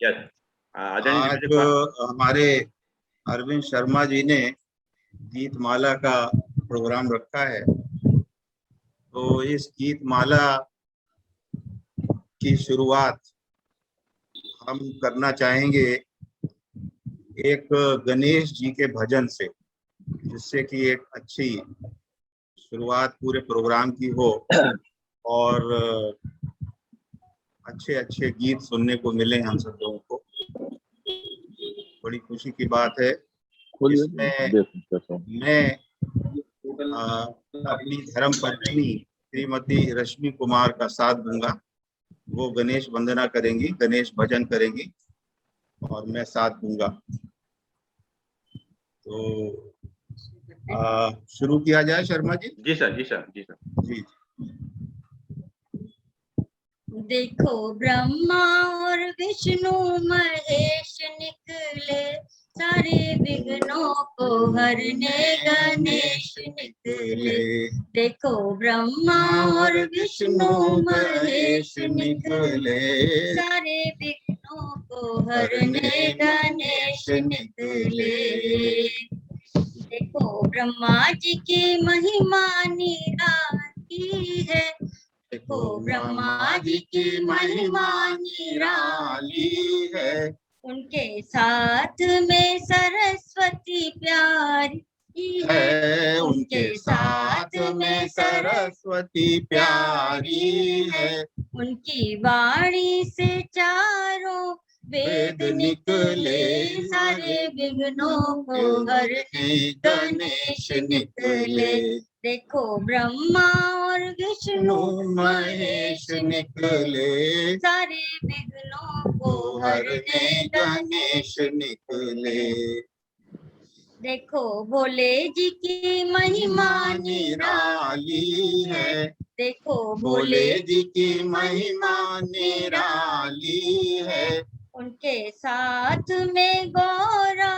Yes आदरणीय आज दीपक पाल। हमारे अरविंद शर्मा जी ने गीतमाला का प्रोग्राम रखा है, तो इस गीतमाला की शुरुआत हम करना चाहेंगे एक गणेश जी के भजन से, जिससे कि एक अच्छी शुरुआत पूरे प्रोग्राम की हो और अच्छे अच्छे गीत सुनने को मिले हम सब लोगों को। बड़ी खुशी की बात है। इसमें मैं अपनी धर्म पत्नी श्रीमती रश्मि कुमार का साथ दूंगा। वो गणेश वंदना करेंगी, गणेश भजन करेंगी और मैं साथ दूंगा। तो शुरू किया जाए शर्मा जी। जी सर, जी सर, जी सर। जी। देखो ब्रह्मा और विष्णु महेश निकले, सारे विघ्नों को हरने गणेश निकले। देखो ब्रह्मा और विष्णु महेश निकले, सारे विघ्नों को हरने गणेश निकले। देखो ब्रह्मा जी की महिमा निराली है, देखो ब्रह्मा जी की महिमा निराली है। उनके साथ में सरस्वती प्यारी है, उनके साथ में सरस्वती प्यारी है। उनकी वाणी से चारों वेद निकले, सारे विघ्नों को हरने गणेश निकले। देखो ब्रह्मा और विष्णु महेश निकले, सारे विघ्नों को हरने गणेश निकले। देखो भोले जी की महिमा निराली है, देखो भोले जी की महिमा निराली है। उनके साथ में गौरा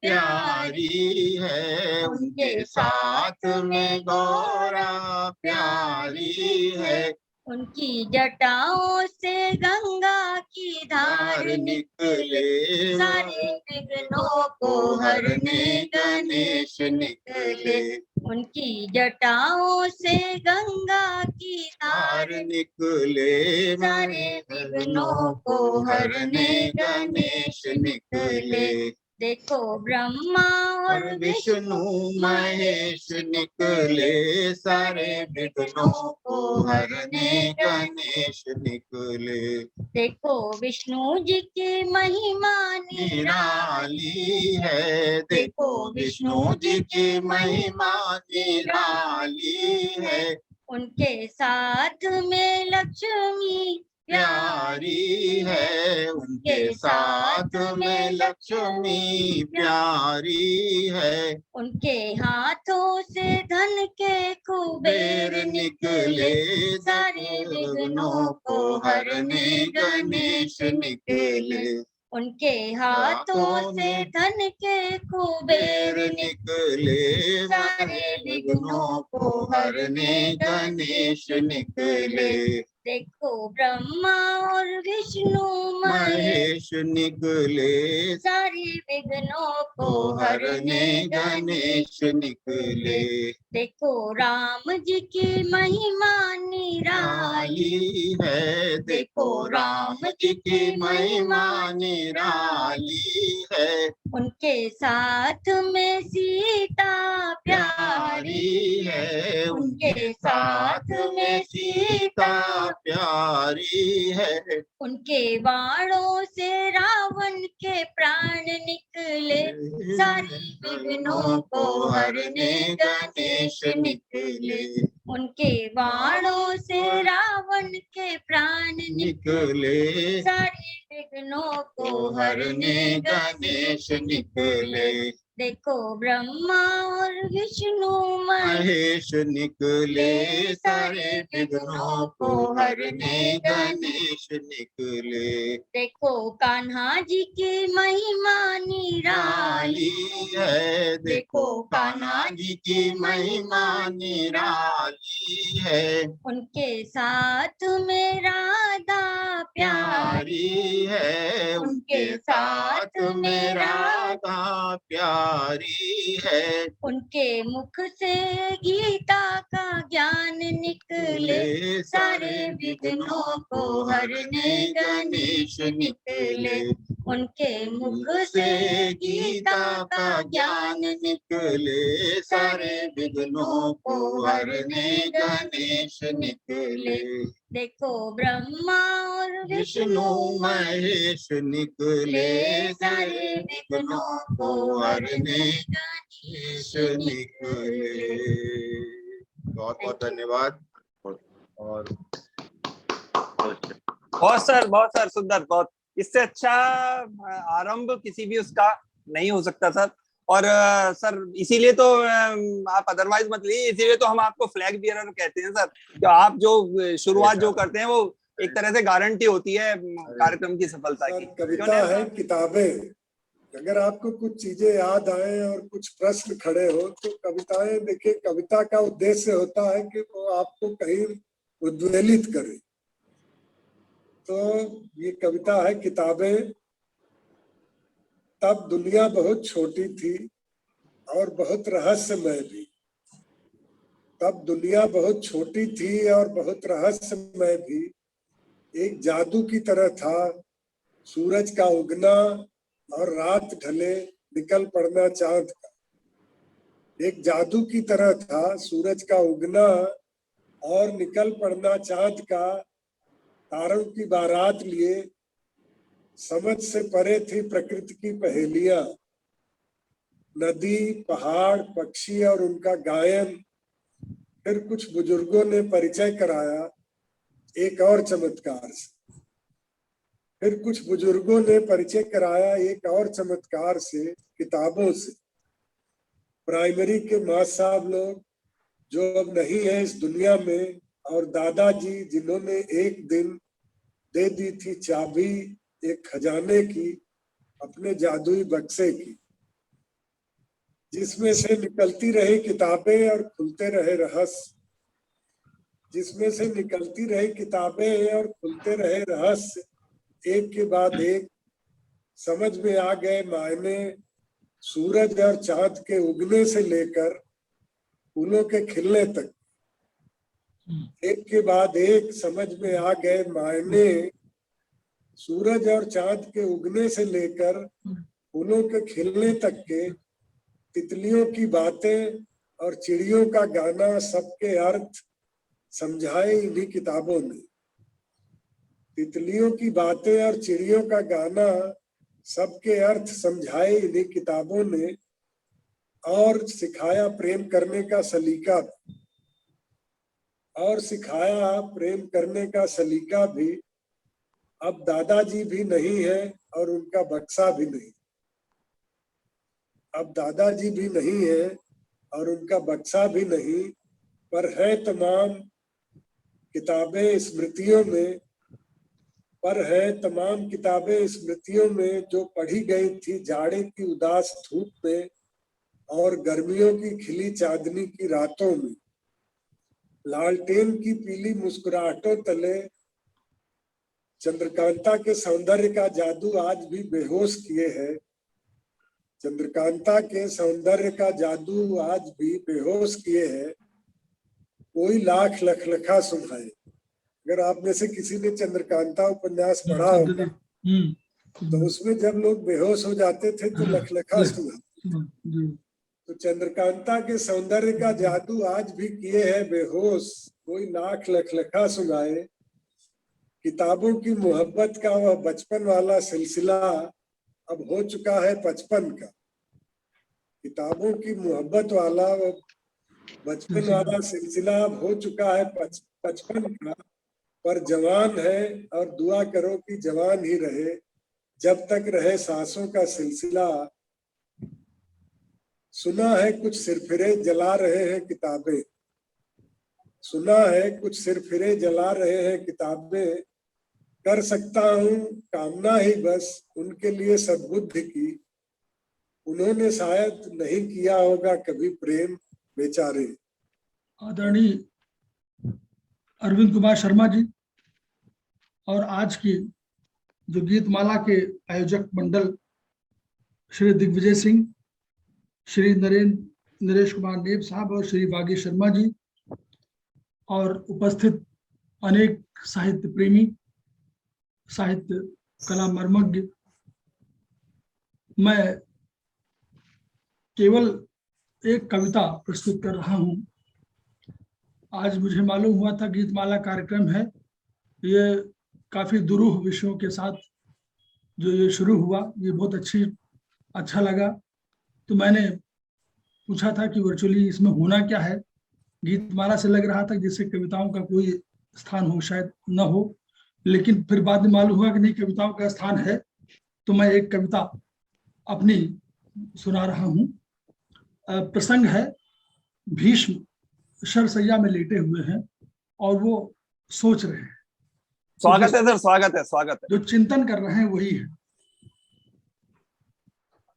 प्यारी है, उनके साथ में गौरा प्यारी है। उनकी जटाओं से गंगा की धार निकले, सारे विघ्नों को हरने गणेश निकले। उनकी जटाओं से गंगा की धार निकले, सारे विघ्नों को हरने गणेश निकले। देखो ब्रह्मा और विष्णु महेश निकले, सारे विघ्नों को हरने गणेश निकले। देखो विष्णु जी की महिमा निराली है, देखो विष्णु जी की महिमा निराली है। उनके साथ में लक्ष्मी प्यारी है, उनके साथ में लक्ष्मी प्यारी है। उनके हाथों से धन के कुबेर निकले, सारे विघ्नों को हरने गणेश निकले। उनके हाथों से धन के कुबेर निकले, सारे विघ्नों को हरने गणेश निकले। देखो ब्रह्मा और विष्णु महेश निकले, सारे विघ्नों को हरने गणेश निकले। देखो राम जी की महिमा निराली है, देखो राम जी की महिमा निराली है। उनके साथ में सीता प्यारी है, उनके साथ में सीता प्यारी है। उनके बाणों से रावण के प्राण निकले, सारे विघ्नों को हरने गणेश निकले। उनके बाणों से रावण के प्राण निकले, सारे विघ्नों को हरने गणेश निकले। देखो ब्रह्मा और विष्णु महेश निकले, सारे विघ्नों को हरने गणेश निकले। देखो कान्हा जी की महिमा निराली है, देखो कान्हा जी की महिमा निराली है, उनके साथ में राधा प्यारी प्यारी है, उनके साथ में राधा प्यारी है। उनके मुख से गीता का ज्ञान निकले, सारे विघ्नों को हरने गणेश निकले। उनके मुख से गीता का ज्ञान निकले, सारे विघ्नों को हरने गणेश निकले। देखो ब्रह्मा और विष्णु महेश निकले, सारे विघ्नों को हरने गणेश निकले। बहुत बहुत धन्यवाद। और बहुत सर सुंदर, बहुत। इससे अच्छा आरंभ किसी भी उसका नहीं हो सकता सर। और सर इसीलिए तो आप अदरवाइज मत लीजिए, इसीलिए तो हम आपको फ्लैग बियरर कहते हैं सर। कि आप जो शुरुआत जो करते हैं वो एक तरह से गारंटी होती है कार्यक्रम की सफलता की। कविता है, किताबें, अगर आपको कुछ चीजें याद आए और कुछ प्रश्न खड़े हो तो कविताएं देखिए। कविता का उद्देश्य होता है कि वो आपको कहीं उद्वेलित करे। तो ये कविता है, किताबें। तब दुनिया बहुत छोटी थी और बहुत रहस्यमय भी। तब दुनिया बहुत छोटी थी और बहुत रहस्यमय भी। एक जादू की तरह था, सूरज का उगना और रात ढले निकल पड़ना चांद का। एक जादू की तरह था, सूरज का उगना और निकल पड़ना चांद का। तारों की बारात लिए समझ से परे थी प्रकृति की पहेलियां। नदी, पहाड़, पक्षी और उनका गायन। फिर कुछ बुजुर्गों ने परिचय कराया एक और चमत्कार से। फिर कुछ बुजुर्गों ने परिचय कराया एक और चमत्कार से, किताबों से। प्राइमरी के मास्टर साहब लोग जो अब नहीं है इस दुनिया में, और दादाजी जिन्होंने एक दिन दे दी थी चाबी एक खजाने की, अपने जादुई बक्से की, जिसमें से निकलती रही किताबें और खुलते रहे रहस्य। जिसमें से निकलती रही किताबें और खुलते रहे रहस्य। एक के बाद एक समझ में आ गए मायने, सूरज और चांद के उगने से लेकर फूलों के खिलने तक। एक के बाद एक समझ में आ गए मायने, सूरज और चांद के उगने से लेकर फूलों के खिलने तक के। तितलियों की बातें और चिड़ियों का गाना, सबके अर्थ समझाए इन्हीं किताबों ने। तितलियों की बातें और चिड़ियों का गाना, सबके अर्थ समझाए इन्हीं किताबों ने। और सिखाया प्रेम करने का सलीका भी। और सिखाया प्रेम करने का सलीका भी। अब दादाजी भी नहीं है और उनका बक्सा भी नहीं। अब दादाजी भी नहीं है और उनका बक्सा भी नहीं, पर है तमाम किताबें स्मृतियों में। पर है तमाम किताबें स्मृतियों में, जो पढ़ी गई थी जाड़े की उदास धूप में और गर्मियों की खिली चांदनी की रातों में। लालटेन की पीली मुस्कुराहटों तले चंद्रकांता के सौंदर्य का जादू आज भी बेहोश किए है। चंद्रकांता के सौंदर्य का जादू आज भी बेहोश किए है। कोई लाख लखलखा सुनाए। अगर आप में से किसी ने चंद्रकांता उपन्यास पढ़ा होगा तो उसमें जब लोग बेहोश हो जाते थे तो लखलखा सुनाते। तो चंद्रकांता के सौंदर्य का जादू आज भी किए है बेहोश, कोई लाख लखलखा सुनाए। किताबों की मोहब्बत का वह बचपन वाला सिलसिला अब हो चुका है 55 का। किताबों की मोहब्बत वाला वो बचपन वाला सिलसिला अब हो चुका है 55 का। पर जवान है और दुआ करो कि जवान ही रहे जब तक रहे सांसों का सिलसिला। सुना है कुछ सिरफिरे जला रहे हैं किताबें। सुना है कुछ सिरफिरे जला रहे हैं किताबें। कर सकता हूँ कामना ही बस उनके लिए सद्बुद्धि की। उन्होंने शायद नहीं किया होगा कभी प्रेम बेचारे। आदरणीय अरविंद कुमार शर्मा जी और आज की जो गीतमाला के आयोजक मंडल श्री दिग्विजय सिंह, श्री नरेश कुमार नेब साहब और श्री बागी शर्मा जी और उपस्थित अनेक साहित्य प्रेमी, साहित्य कला मर्मज्ञ, मैं केवल एक कविता प्रस्तुत कर रहा हूं। आज मुझे मालूम हुआ था गीतमाला कार्यक्रम है, ये काफी दुरूह विषयों के साथ जो ये शुरू हुआ, ये बहुत अच्छा लगा। तो मैंने पूछा था कि वर्चुअली इसमें होना क्या है। गीतमाला से लग रहा था जैसे कविताओं का कोई स्थान हो, शायद न हो, लेकिन फिर बाद में मालूम हुआ कि नहीं, कविताओं का स्थान है। तो मैं एक कविता अपनी सुना रहा हूँ। प्रसंग है, भीष्म शरशैया में लेटे हुए हैं और वो सोच रहे हैं। स्वागत है सर, स्वागत है, स्वागत है। जो चिंतन कर रहे हैं वही है।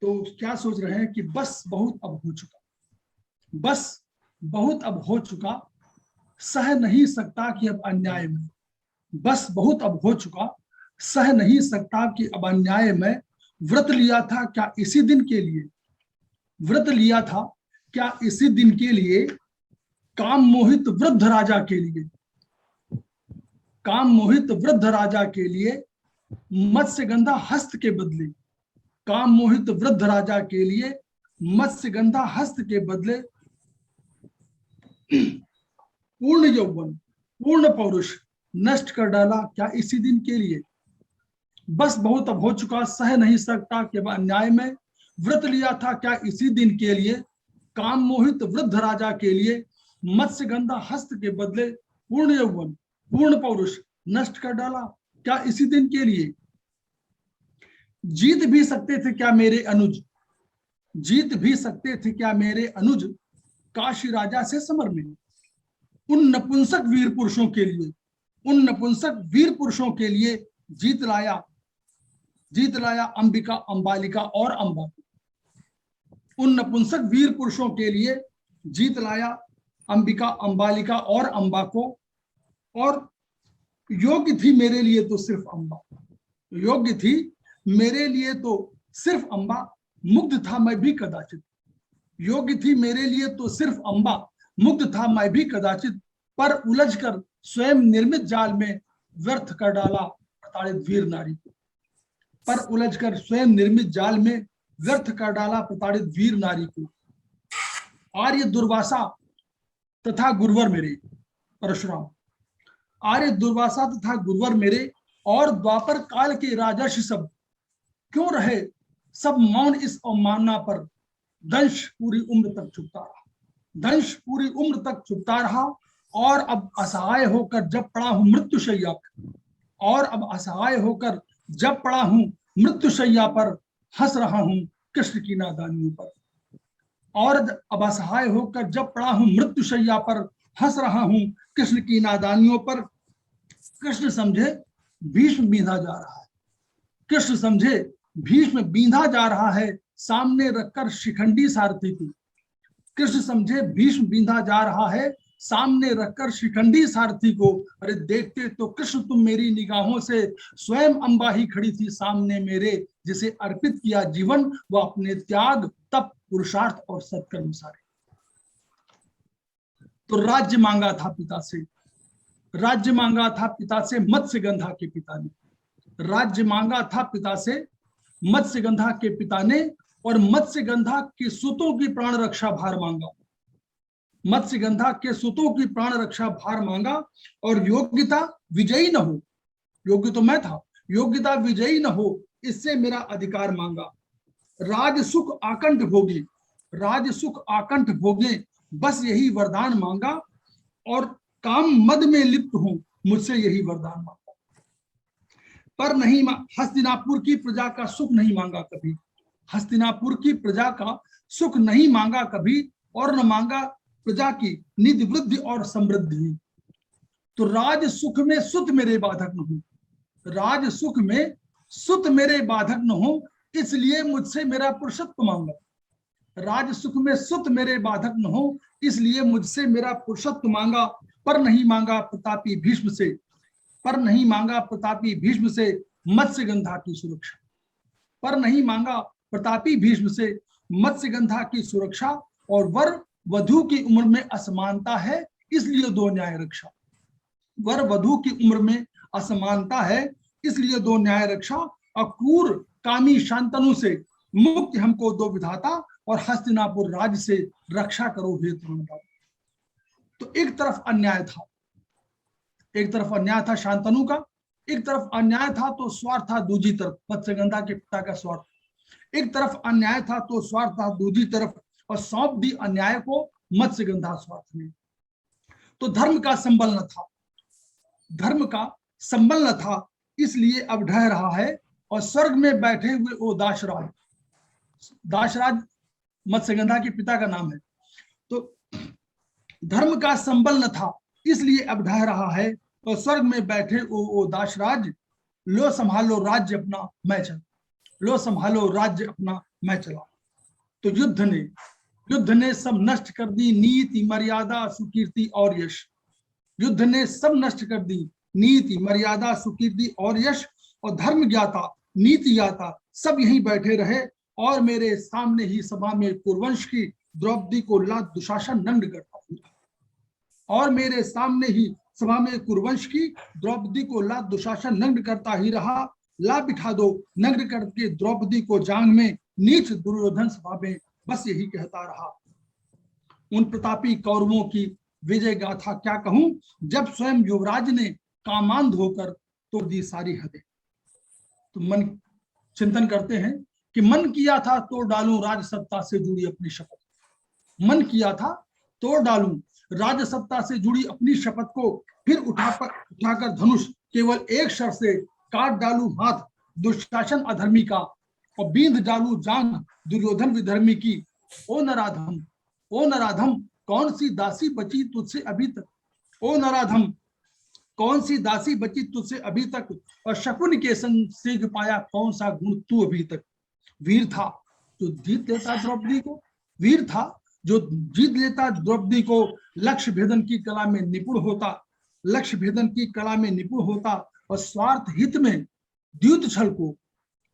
तो क्या सोच रहे हैं कि बस बहुत अब हो चुका, बस बहुत अब हो चुका, सह नहीं सकता कि अब अन्याय में, बस बहुत अब हो चुका, सह नहीं सकता कि अब अन्याय में, व्रत लिया था क्या इसी दिन के लिए, व्रत लिया था क्या इसी दिन के लिए, काम मोहित वृद्ध राजा के लिए, काम मोहित वृद्ध राजा के लिए, मत्स्यगंधा हस्त के बदले, काम मोहित वृद्ध राजा के लिए, मत्स्यगंधा हस्त के बदले, पूर्ण यौवन पूर्ण पौरुष नष्ट कर डाला क्या इसी दिन के लिए, बस बहुत अब हो चुका, सह नहीं सकता कि अब अन्याय में, व्रत लिया था क्या इसी दिन के लिए, काम मोहित वृद्ध राजा के लिए, मत्स्यगंधा हस्त के बदले, पूर्ण यौवन पूर्ण पौरुष नष्ट कर डाला क्या इसी दिन के लिए। जीत भी सकते थे क्या मेरे अनुज, जीत भी सकते थे क्या मेरे अनुज, काशी राजा से समर में, उन नपुंसक वीर पुरुषों के लिए, उन नपुंसक वीर पुरुषों के लिए जीत लाया अंबिका अंबालिका और अंबा, उन नपुंसक वीर पुरुषों के लिए जीत लाया अंबिका अंबालिका और अंबा को, और योग्य थी मेरे लिए तो सिर्फ अंबा, योग्य थी मेरे लिए तो सिर्फ अंबा, मुग्ध था मैं भी कदाचित, योग्य थी मेरे लिए तो सिर्फ अंबा, मुग्ध था मैं भी कदाचित, पर उलझकर स्वयं निर्मित जाल में व्यर्थ कर डाला प्रताड़ित वीर नारी को, पर उलझकर स्वयं निर्मित जाल में व्यर्थ कर डाला प्रताड़ित वीर नारी को। आर्य दुर्वासा तथा गुरुवर मेरे, परशुराम, आर्य दुर्वासा तथा गुरुवर मेरे और द्वापर काल के राजर्षि सब क्यों रहे सब मौन इस अवमानना पर, दंश पूरी उम्र तक चुपता रहा, दंश पूरी उम्र तक चुपता रहा, और अब असहाय होकर जब पड़ा हूं मृत्युशैया पर, और अब असहाय होकर जब पड़ा हूं मृत्युशैया पर, हंस रहा हूं कृष्ण की नादानियों पर, और अब असहाय होकर जब पड़ा हूं मृत्युशैया पर, हंस रहा हूं कृष्ण की नादानियों पर। कृष्ण समझे भीष्म बींधा जा रहा है, कृष्ण समझे भीष्म बींधा जा रहा है, सामने रखकर शिखंडी सारथी को, कृष्ण समझे भीष्म बींधा जा रहा है, सामने रखकर शिखंडी सारथी को। अरे देखते तो कृष्ण तुम मेरी निगाहों से, स्वयं अंबा ही खड़ी थी सामने मेरे, जिसे अर्पित किया जीवन वो अपने त्याग तप पुरुषार्थ और सत्कर्म सारे। तो राज्य मांगा था पिता से, राज्य मांगा था पिता से मत्स्यगंधा के पिता ने, राज्य मांगा था पिता से मत्स्यगंधा के पिता ने, और मत्स्यगंधा के सुतों की प्राण रक्षा भार मांगा, मत्स्यगंधा के सुतों की प्राण रक्षा भार मांगा, और योग्यता विजयी न हो, योग्य तो मैं था, योग्यता विजयी न हो इससे मेरा अधिकार मांगा। राज सुख आकंठ भोगे, राज सुख आकंठ भोगे बस यही वरदान मांगा, और काम मद में लिप्त हूं मुझसे यही वरदान मांगा। पर नहीं, हस्तिनापुर की प्रजा का सुख नहीं मांगा कभी, हस्तिनापुर की प्रजा का सुख नहीं मांगा कभी, और न मांगा प्रजा की निधि वृद्धि और समृद्धि। तो राज सुख में सुत मेरे बाधक न हो, राज सुख में सुत मेरे बाधक न हो, इसलिए मुझसे मेरा पुरुषत्व मांगा। राज सुख में सुत मेरे बाधक न हो, इसलिए मुझसे मेरा पुरुषत्व मांगा, पर नहीं मांगा प्रतापी भीष्म से, पर नहीं मांगा प्रतापी भीष्म से मत्स्यगंधा की सुरक्षा, पर नहीं मांगा प्रतापी भीष्म से मत्स्यगंधा की सुरक्षा। और वर वधु की उम्र में असमानता है इसलिए दो न्याय रक्षा, वर वधु की उम्र में असमानता है इसलिए दो न्याय रक्षा। अक्रूर कामी शांतनु से मुक्ति हमको दो विधाता, और हस्तिनापुर राज्य से रक्षा करो हे तरुण। तो एक तरफ अन्याय था, एक तरफ अन्याय था शांतनु का, एक तरफ अन्याय था तो स्वार्थ था दूसरी तरफ, मत्स्यगंधा के पिता का स्वार्थ। एक तरफ अन्याय था तो स्वार्थ था दूसरी तरफ, और सौंप दी अन्याय को मत्स्यगंधा स्वार्थ में। तो धर्म का संबल न था, धर्म का संबल न था इसलिए अब ढह रहा है, और स्वर्ग में बैठे हुए वो दाशराज, दाशराज मत्स्यगंधा के पिता का नाम है। तो धर्म का संबल न था इसलिए अब ढह रहा है, और स्वर्ग में बैठे वो दाशराज, लो संभालो राज्य अपना मैं चल, लो संभालो राज्य अपना मैं चला। तो युद्ध ने सब नष्ट कर दी नीति मर्यादा सुकीर्ति और यश, युद्ध ने सब नष्ट कर दी नीति मर्यादा सुकीर्ति और यश। और धर्म ज्ञाता नीति ज्ञाता सब यहीं बैठे रहे, और मेरे सामने ही सभा में कुरुवंश की द्रौपदी को ला दुशासन नंग करता हुआ, और मेरे सामने ही सभा में कुरुवंश की द्रौपदी को ला दुशासन नंग करता ही रहा। ला बिठा दो नग्न करके द्रौपदी को जांग में, नीच दुर्योधन सभा में बस यही कहता रहा। उन प्रतापी कौरवों की विजय गाथा क्या कहूं, जब स्वयं युवराज ने कामांध होकर तोड़ दी सारी हदें। तो मन चिंतन करते हैं कि मन किया था तोड़ डालूं राज सत्ता से जुड़ी अपनी शपथ, मन किया था तोड़ डालूं राज सत्ता से जुड़ी अपनी शपथ को, फिर उठाकर धनुष केवल एक शर्त से काट डालूं हाथ दुशासन अधर्मी का, और बींद डालूं जांग दुर्योधन विधर्मी की। ओ नराधम कौन सी दासी बची तुझसे अभी तक, ओ नराधम कौन सी दासी बची तुझसे अभी तक, और शकुन के संग सीख पाया कौन सा गुण तू अभी तक। वीर था जो जीत लेता द्रौपदी को, वीर था जो जीत लेता द्रौपदी को, लक्ष्य भेदन की कला में निपुण होता, लक्ष्य भेदन की कला में निपुण होता, और स्वार्थ हित में द्यूत छल को,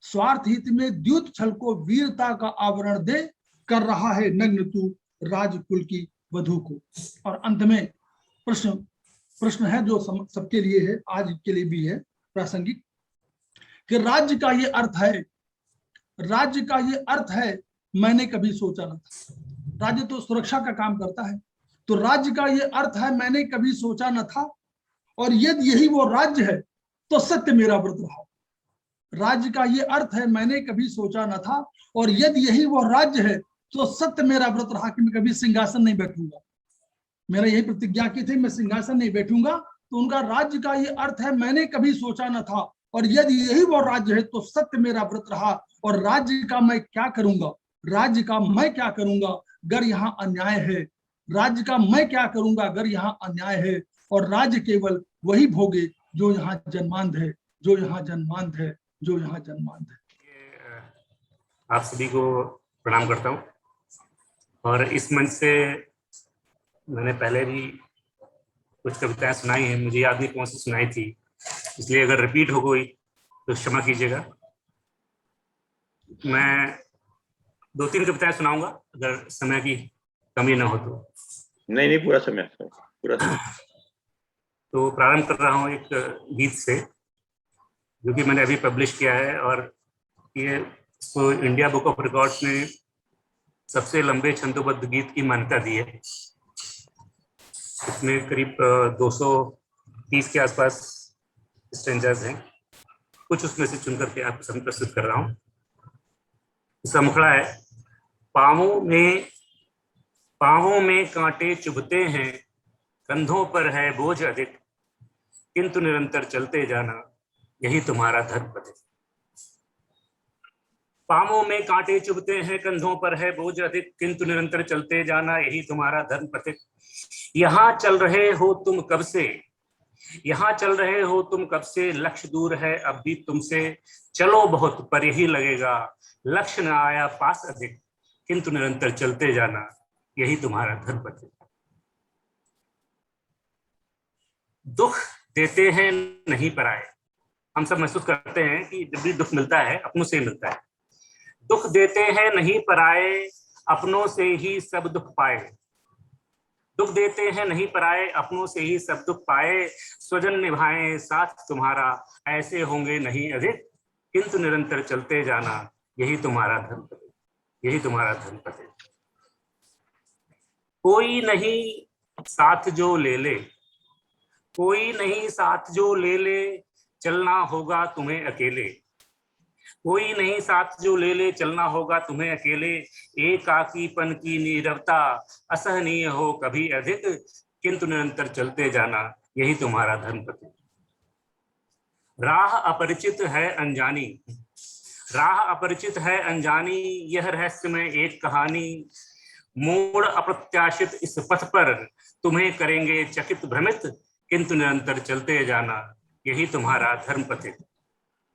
स्वार्थ हित में द्यूत छल को वीरता का आवरण दे कर रहा है नग्न तू राजकुल की वधु को। और अंत में प्रश्न है जो सबके लिए है, आज के लिए भी है प्रासंगिक, कि राज्य का ये अर्थ है, राज्य का ये अर्थ है मैंने कभी सोचा न था। राज्य तो सुरक्षा का काम करता है, तो राज्य का ये अर्थ है मैंने कभी सोचा न था, और यदि यही वो राज्य है तो सत्य मेरा व्रत रहा। राज्य का ये अर्थ है मैंने कभी सोचा न था, और यदि यही वो राज्य है तो सत्य मेरा व्रत रहा कि मैं कभी सिंहासन नहीं बैठूंगा। मेरा यही प्रतिज्ञा की थी मैं सिंहासन नहीं बैठूंगा। तो उनका राज्य का ये अर्थ है मैंने कभी सोचा न था, और यदि यही वो राज्य है तो सत्य मेरा व्रत रहा। और राज्य का मैं क्या करूंगा, राज्य का मैं क्या करूंगा अगर यहाँ अन्याय है, राज्य का मैं क्या करूंगा अगर यहाँ अन्याय है। और राज्य केवल वही भोगे जो यहाँ जन्मांध है, जो यहाँ जन्मांध है, जो यहाँ जन्मांध है। आप सभी को प्रणाम करता हूँ। और इस मंच से मैंने पहले भी कुछ कविताएं सुनाई हैं, मुझे याद नहीं कौन सी सुनाई थी, इसलिए अगर रिपीट हो गई तो क्षमा कीजिएगा। मैं 2-3 कविताएं सुनाऊंगा अगर समय की कमी ना हो तो। नहीं पूरा समय, पूरा समय। तो प्रारंभ कर रहा हूँ एक गीत से जो कि मैंने अभी पब्लिश किया है, और ये इसको इंडिया बुक ऑफ रिकॉर्ड्स ने सबसे लंबे छंदोबद्ध गीत की मान्यता दी है। इसमें करीब 230 के आसपास स्ट्रेंजर्स हैं, कुछ उसमें से चुन करके आपके सामने प्रस्तुत कर रहा हूँ। इसका मुखड़ा है, पांवों में कांटे चुभते हैं, कंधों पर है बोझ अधिक, किंतु निरंतर चलते जाना यही तुम्हारा धर्म पथ है। पांवों में कांटे चुभते हैं, कंधों पर है बोझ अधिक, किंतु निरंतर चलते जाना यही तुम्हारा धर्म पथ है। यहाँ चल रहे हो तुम कब से, यहाँ चल रहे हो तुम कब से, लक्ष्य दूर है अब भी तुमसे, चलो बहुत पर यही लगेगा, लक्ष्य न आया पास अधिक, किंतु निरंतर चलते जाना यही तुम्हारा धर्म पथ है। दुख देते हैं नहीं पराए। हम सब महसूस करते हैं कि जब भी दुख मिलता है अपनों से मिलता है। दुख देते हैं नहीं पराए, अपनों से ही सब दुख पाए। दुख देते हैं नहीं पराए, अपनों से ही सब दुख पाए। स्वजन निभाएं साथ तुम्हारा, ऐसे होंगे नहीं अधिक, किंतु निरंतर चलते जाना, यही तुम्हारा धर्म है, यही तुम्हारा धर्म है। कोई नहीं साथ जो ले ले, कोई नहीं साथ जो ले ले, चलना होगा तुम्हें अकेले। कोई नहीं साथ जो ले ले, चलना होगा तुम्हें अकेले। एकाकीपन की नीरवता असहनीय हो कभी अधिक, किंतु निरंतर चलते जाना, यही तुम्हारा धर्म पथ। राह अपरिचित है अनजानी, राह अपरिचित है अनजानी, यह रहस्य में एक कहानी। मोड़ अप्रत्याशित इस पथ पर तुम्हें करेंगे चकित भ्रमित, किंतु निरंतर चलते जाना, यही तुम्हारा धर्म पथ।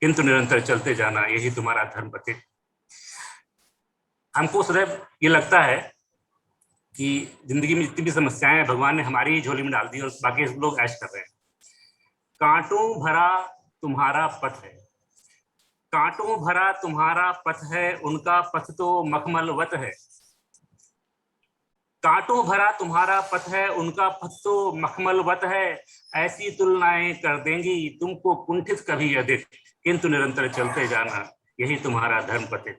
किंतु निरंतर चलते जाना, यही तुम्हारा धर्म पथ। हमको सदैव ये लगता है कि जिंदगी में जितनी भी समस्याएं हैं भगवान ने हमारी ही झोली में डाल दी और बाकी लोग ऐश कर रहे हैं। कांटों भरा तुम्हारा पथ है, कांटों भरा तुम्हारा पथ है, उनका पथ तो मखमलवत है। कांटों भरा तुम्हारा पथ है, उनका पथ तो मखमलवत है। ऐसी तुलनाएं कर देंगी तुमको कुंठित कभी अधिक, किंतु निरंतर चलते जाना, यही तुम्हारा धर्म पथ।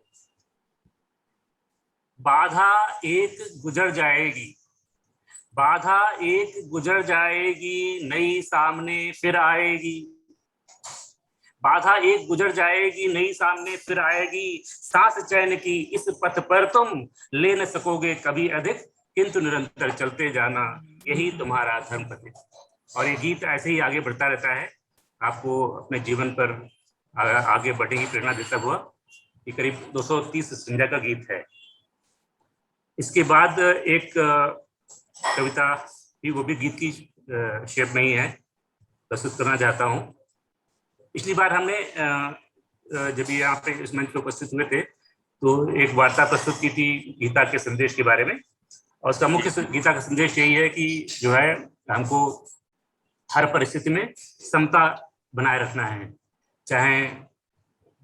बाधा एक गुजर जाएगी, बाधा एक गुजर जाएगी, नई सामने फिर आएगी। बाधा एक गुजर जाएगी, नई सामने फिर आएगी। सांस चैन की इस पथ पर तुम ले न सकोगे कभी अधिक, किंतु निरंतर चलते जाना, यही तुम्हारा धर्म पथ। और ये गीत ऐसे ही आगे बढ़ता रहता है, आपको अपने जीवन पर आगे बढ़ने की प्रेरणा देता हुआ। ये करीब 230 संध्या का गीत है। इसके बाद एक कविता भी, वो भी गीत की शेप में ही है, प्रस्तुत करना चाहता हूँ। पिछली बार हमने जब यहाँ पे इस मंच पे उपस्थित हुए थे तो एक वार्ता प्रस्तुत की थी गीता के संदेश के बारे में, और उसका मुख्य गीता का संदेश यही है कि जो है हमको हर परिस्थिति में समता बनाए रखना है, चाहे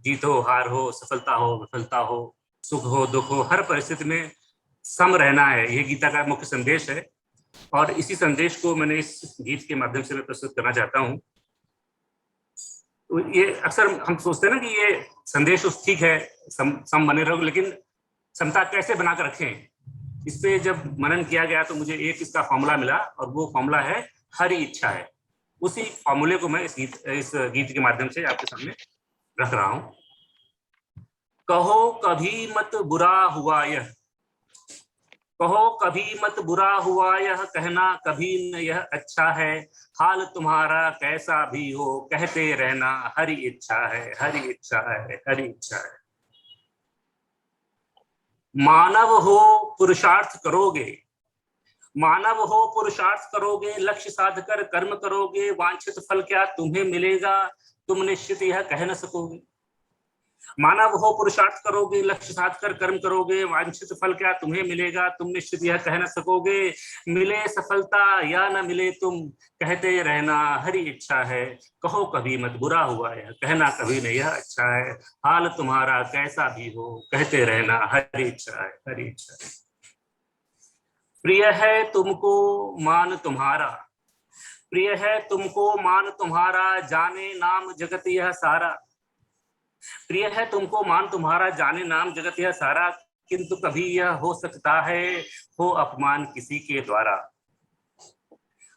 जीत हो हार हो, सफलता हो विफलता हो, सुख हो दुख हो, हर परिस्थिति में सम रहना है। ये गीता का मुख्य संदेश है और इसी संदेश को मैंने इस गीत के माध्यम से मैं प्रस्तुत करना चाहता हूँ। तो ये अक्सर हम सोचते हैं ना कि ये संदेश ठीक है, सम बने रहो, लेकिन समता कैसे बनाकर रखें, इस पे जब मनन किया गया तो मुझे एक इसका फॉर्मूला मिला, और वो फॉर्मूला है हरि इच्छा है। उसी फॉर्मूले को मैं इस गीत के माध्यम से आपके सामने रख रहा हूं। कहो कभी मत बुरा हुआ यह, कहो कभी मत बुरा हुआ यह, कहना कभी न यह अच्छा है। हाल तुम्हारा कैसा भी हो, कहते रहना हरि इच्छा है, हरि इच्छा है, हरि इच्छा है। मानव हो पुरुषार्थ करोगे, मानव हो पुरुषार्थ करोगे, लक्ष्य साध कर कर्म करोगे, वांछित फल क्या तुम्हें मिलेगा, तुम निश्चित यह कह न सकोगे। मानव हो पुरुषार्थ करोगे, लक्ष्य साध कर कर्म करोगे, वांछित फल क्या तुम्हें मिलेगा, तुम निश्चित यह कह न सकोगे। मिले सफलता या न मिले तुम, कहते रहना हरि इच्छा है। कहो कभी मत बुरा हुआ यह, कहना कभी नहीं यह अच्छा है। हाल तुम्हारा कैसा भी हो, कहते रहना हरि इच्छा है, हरि इच्छा है। प्रिय है तुमको मान तुम्हारा, प्रिय है तुमको मान तुम्हारा, जाने नाम जगत यह सारा। प्रिय है तुमको मान तुम्हारा, जाने नाम जगत यह सारा, किंतु कभी यह हो सकता है हो अपमान किसी के द्वारा।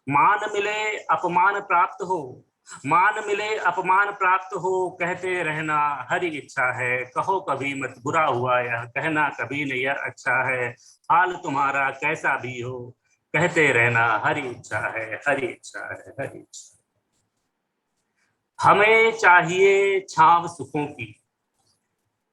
मान मिले अपमान प्राप्त हो, मान मिले अपमान प्राप्त हो, कहते रहना हरि इच्छा है। कहो कभी मत बुरा हुआ यह, कहना कभी नहीं यह अच्छा है। हाल तुम्हारा कैसा भी हो, कहते रहना हरि इच्छा है, हरि इच्छा है, हरि इच्छा। हमें चाहिए छांव सुखों की,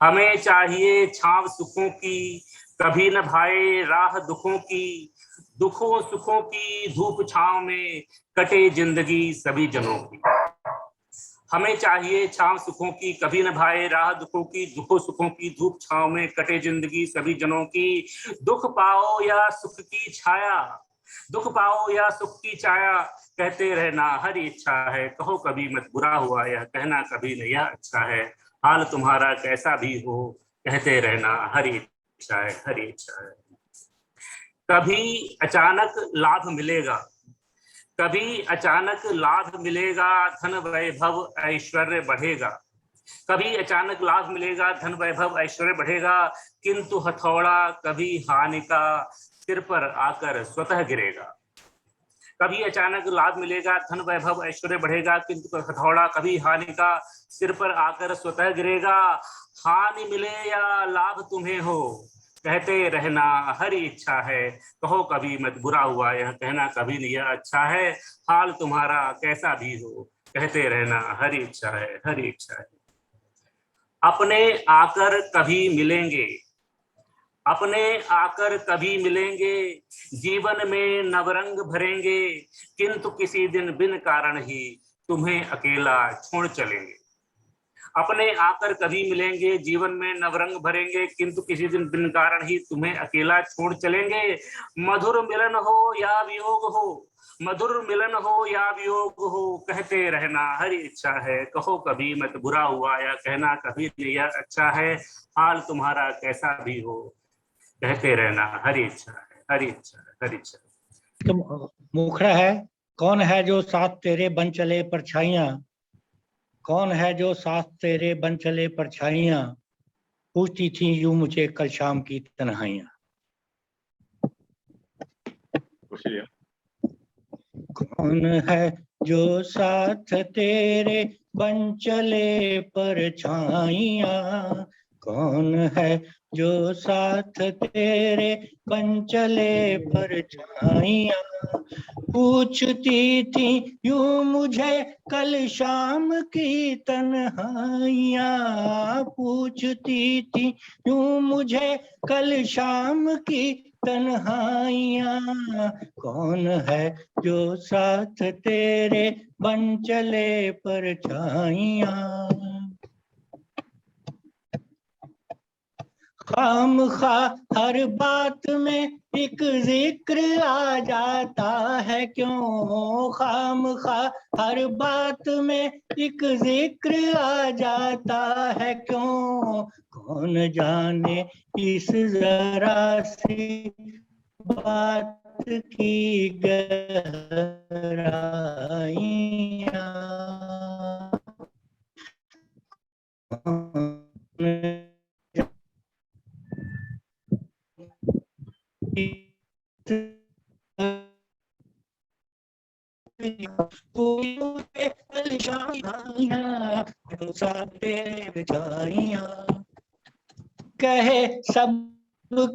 हमें चाहिए छांव सुखों की, कभी न भाए राह दुखों की। दुखों सुखों की धूप छांव में कटे जिंदगी सभी जनों की। हमें चाहिए छांव सुखों की, कभी न भाए राह दुखों की। दुखों सुखों की धूप छांव में कटे जिंदगी सभी जनों की। दुख पाओ या सुख की छाया, दुख पाओ या सुख की छाया, कहते रहना हरी इच्छा है, कहो कभी मत बुरा हुआ, यह कहना कभी नहीं यह अच्छा है, हाल तुम्हारा कैसा भी हो, कहते रहना हरी इच्छा है, हरी इच्छा है। कभी अचानक लाभ मिलेगा, कभी अचानक लाभ मिलेगा, धन वैभव ऐश्वर्य बढ़ेगा, कभी अचानक लाभ मिलेगा, धन वैभव ऐश्वर्य बढ़ेगा, किंतु हथौड़ा कभी हानि का सिर पर आकर स्वतः गिरेगा। कभी अचानक लाभ मिलेगा, धन वैभव ऐश्वर्य बढ़ेगा, किंतु हथौड़ा कभी हानि का सिर पर आकर स्वतः गिरेगा। हानि मिले या लाभ तुम्हें हो, कहते रहना हरी इच्छा है, कहो कभी मत बुरा हुआ, यह कहना कभी नहीं यह अच्छा है, हाल तुम्हारा कैसा भी हो, कहते रहना हरी इच्छा है, हरी इच्छा है। अपने आकर कभी मिलेंगे, अपने आकर कभी मिलेंगे, जीवन में नवरंग भरेंगे, किंतु किसी दिन बिन कारण ही तुम्हें अकेला छोड़ चलेंगे। अपने आकर कभी मिलेंगे, जीवन में नवरंग भरेंगे, किंतु किसी दिन बिन कारण ही तुम्हें अकेला छोड़ चलेंगे। मधुर मिलन हो या वियोग हो, मधुर मिलन हो या वियोग हो, कहते रहना हरी इच्छा है, कहो कभी मत बुरा हुआ, या कहना कभी नहीं यह अच्छा है, हाल तुम्हारा कैसा भी हो, कहते रहना हरी इच्छा है, हरी इच्छा है, हरी इच्छा है। मुखड़ा है, कौन है जो साथ तेरे बन चले परछाइयां, कौन है जो साथ तेरे बन चले परछाइयां, पूछती थी यूं मुझे कल शाम की तन्हाइयां। कौन है जो साथ तेरे बन चले परछाइयां, कौन है जो साथ तेरे बन चले परछाइयां, पूछती थी यूं मुझे कल शाम की तन्हाइयां, पूछती थी यूं मुझे कल शाम की तन्हाइयां, कौन है जो साथ तेरे बन चले परछाइयां। खामखा हर बात में एक जिक्र आ जाता है क्यों, खामखा हर बात में एक जिक्र आ जाता है क्यों, कौन जाने इस जरा सी बात की गहराइयां। कहे सब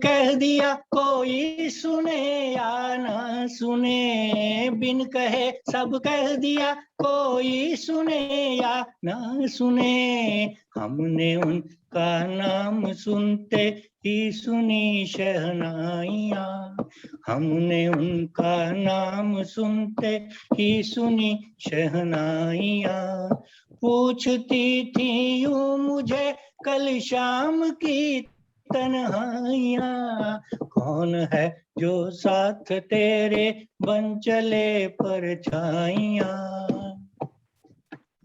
कह दिया कोई सुने या ना सुने, बिन कहे सब कह दिया कोई सुने या ना सुने, हमने उनका नाम सुनते ही सुनी शहनाइयां, हमने उनका नाम सुनते ही सुनी शहनाइयां, पूछती थी यूं मुझे कल शाम की तन्हाइयां, कौन है जो साथ तेरे बन चले परछाइयां।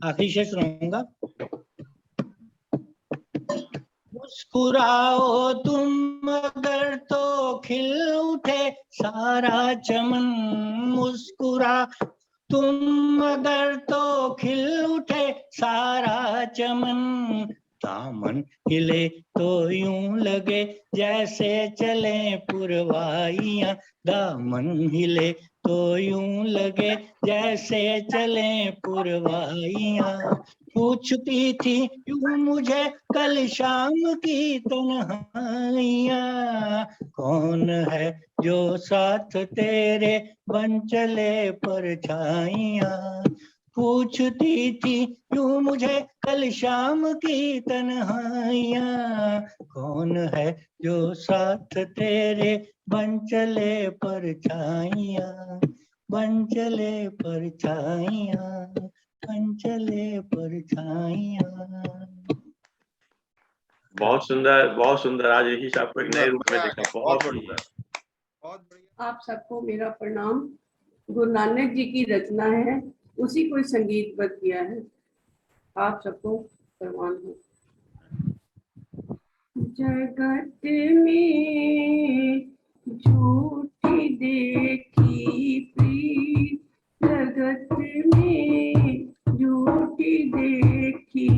आखिरी शेर सुनाऊंगा। मुस्कुराओ तुम अगर तो खिल उठे सारा चमन, मुस्कुरा तुम अगर तो खिल उठे सारा चमन, दामन हिले तो यूं लगे जैसे चले पुरवाइयां, दामन हिले तो यूं लगे जैसे चले पुरवाइयां, पूछती थी यूं मुझे कल शाम की तन्हाइयां, कौन है जो साथ तेरे बन चले परछाइयां, पूछती थी यूं मुझे कल शाम की तन्हाइयां, कौन है जो साथ तेरे बन चले परछाइयां, बन चले परछाइयां, बन चले परछाइयां। बहुत सुंदर, बहुत सुंदर। आज ऋषि साहब को एक नए रूप में देखा, बहुत सुंदर। बहुत बढ़िया। आप सबको मेरा प्रणाम। गुरु नानक जी की रचना है, उसी को संगीतबद्ध किया है। आप सबको प्रणाम हो। जगत में झूठी देखी प्रीत, जगत में झूठी देखी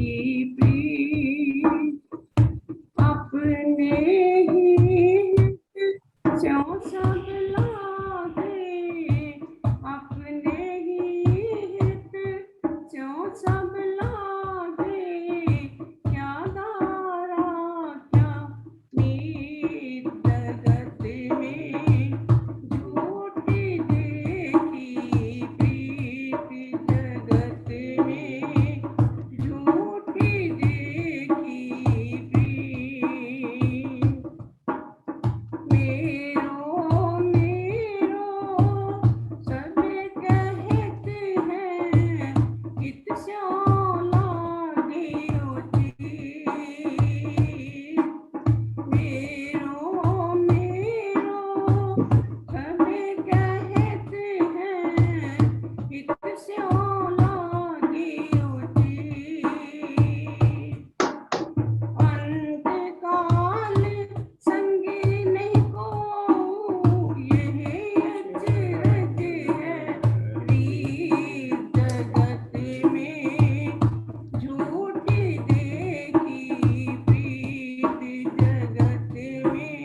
प्रीत, अपने ही स्यों सब लागे, अपने ही हित स्यों सब लागे, क्या दारा क्या मीत, जगत में झूठी देखी प्रीत, जगत में झूठी देखी प्रीत, मेरो मेरो सब कहते हैं, इत स्यों लागे उचित, मेरो मेरो सब कहते हैं, इत स्यों लागे उचित, अंत काल संगी नहीं को, यही अचरज है रीत, जगत में झूठी देखी प्रीत, जगत में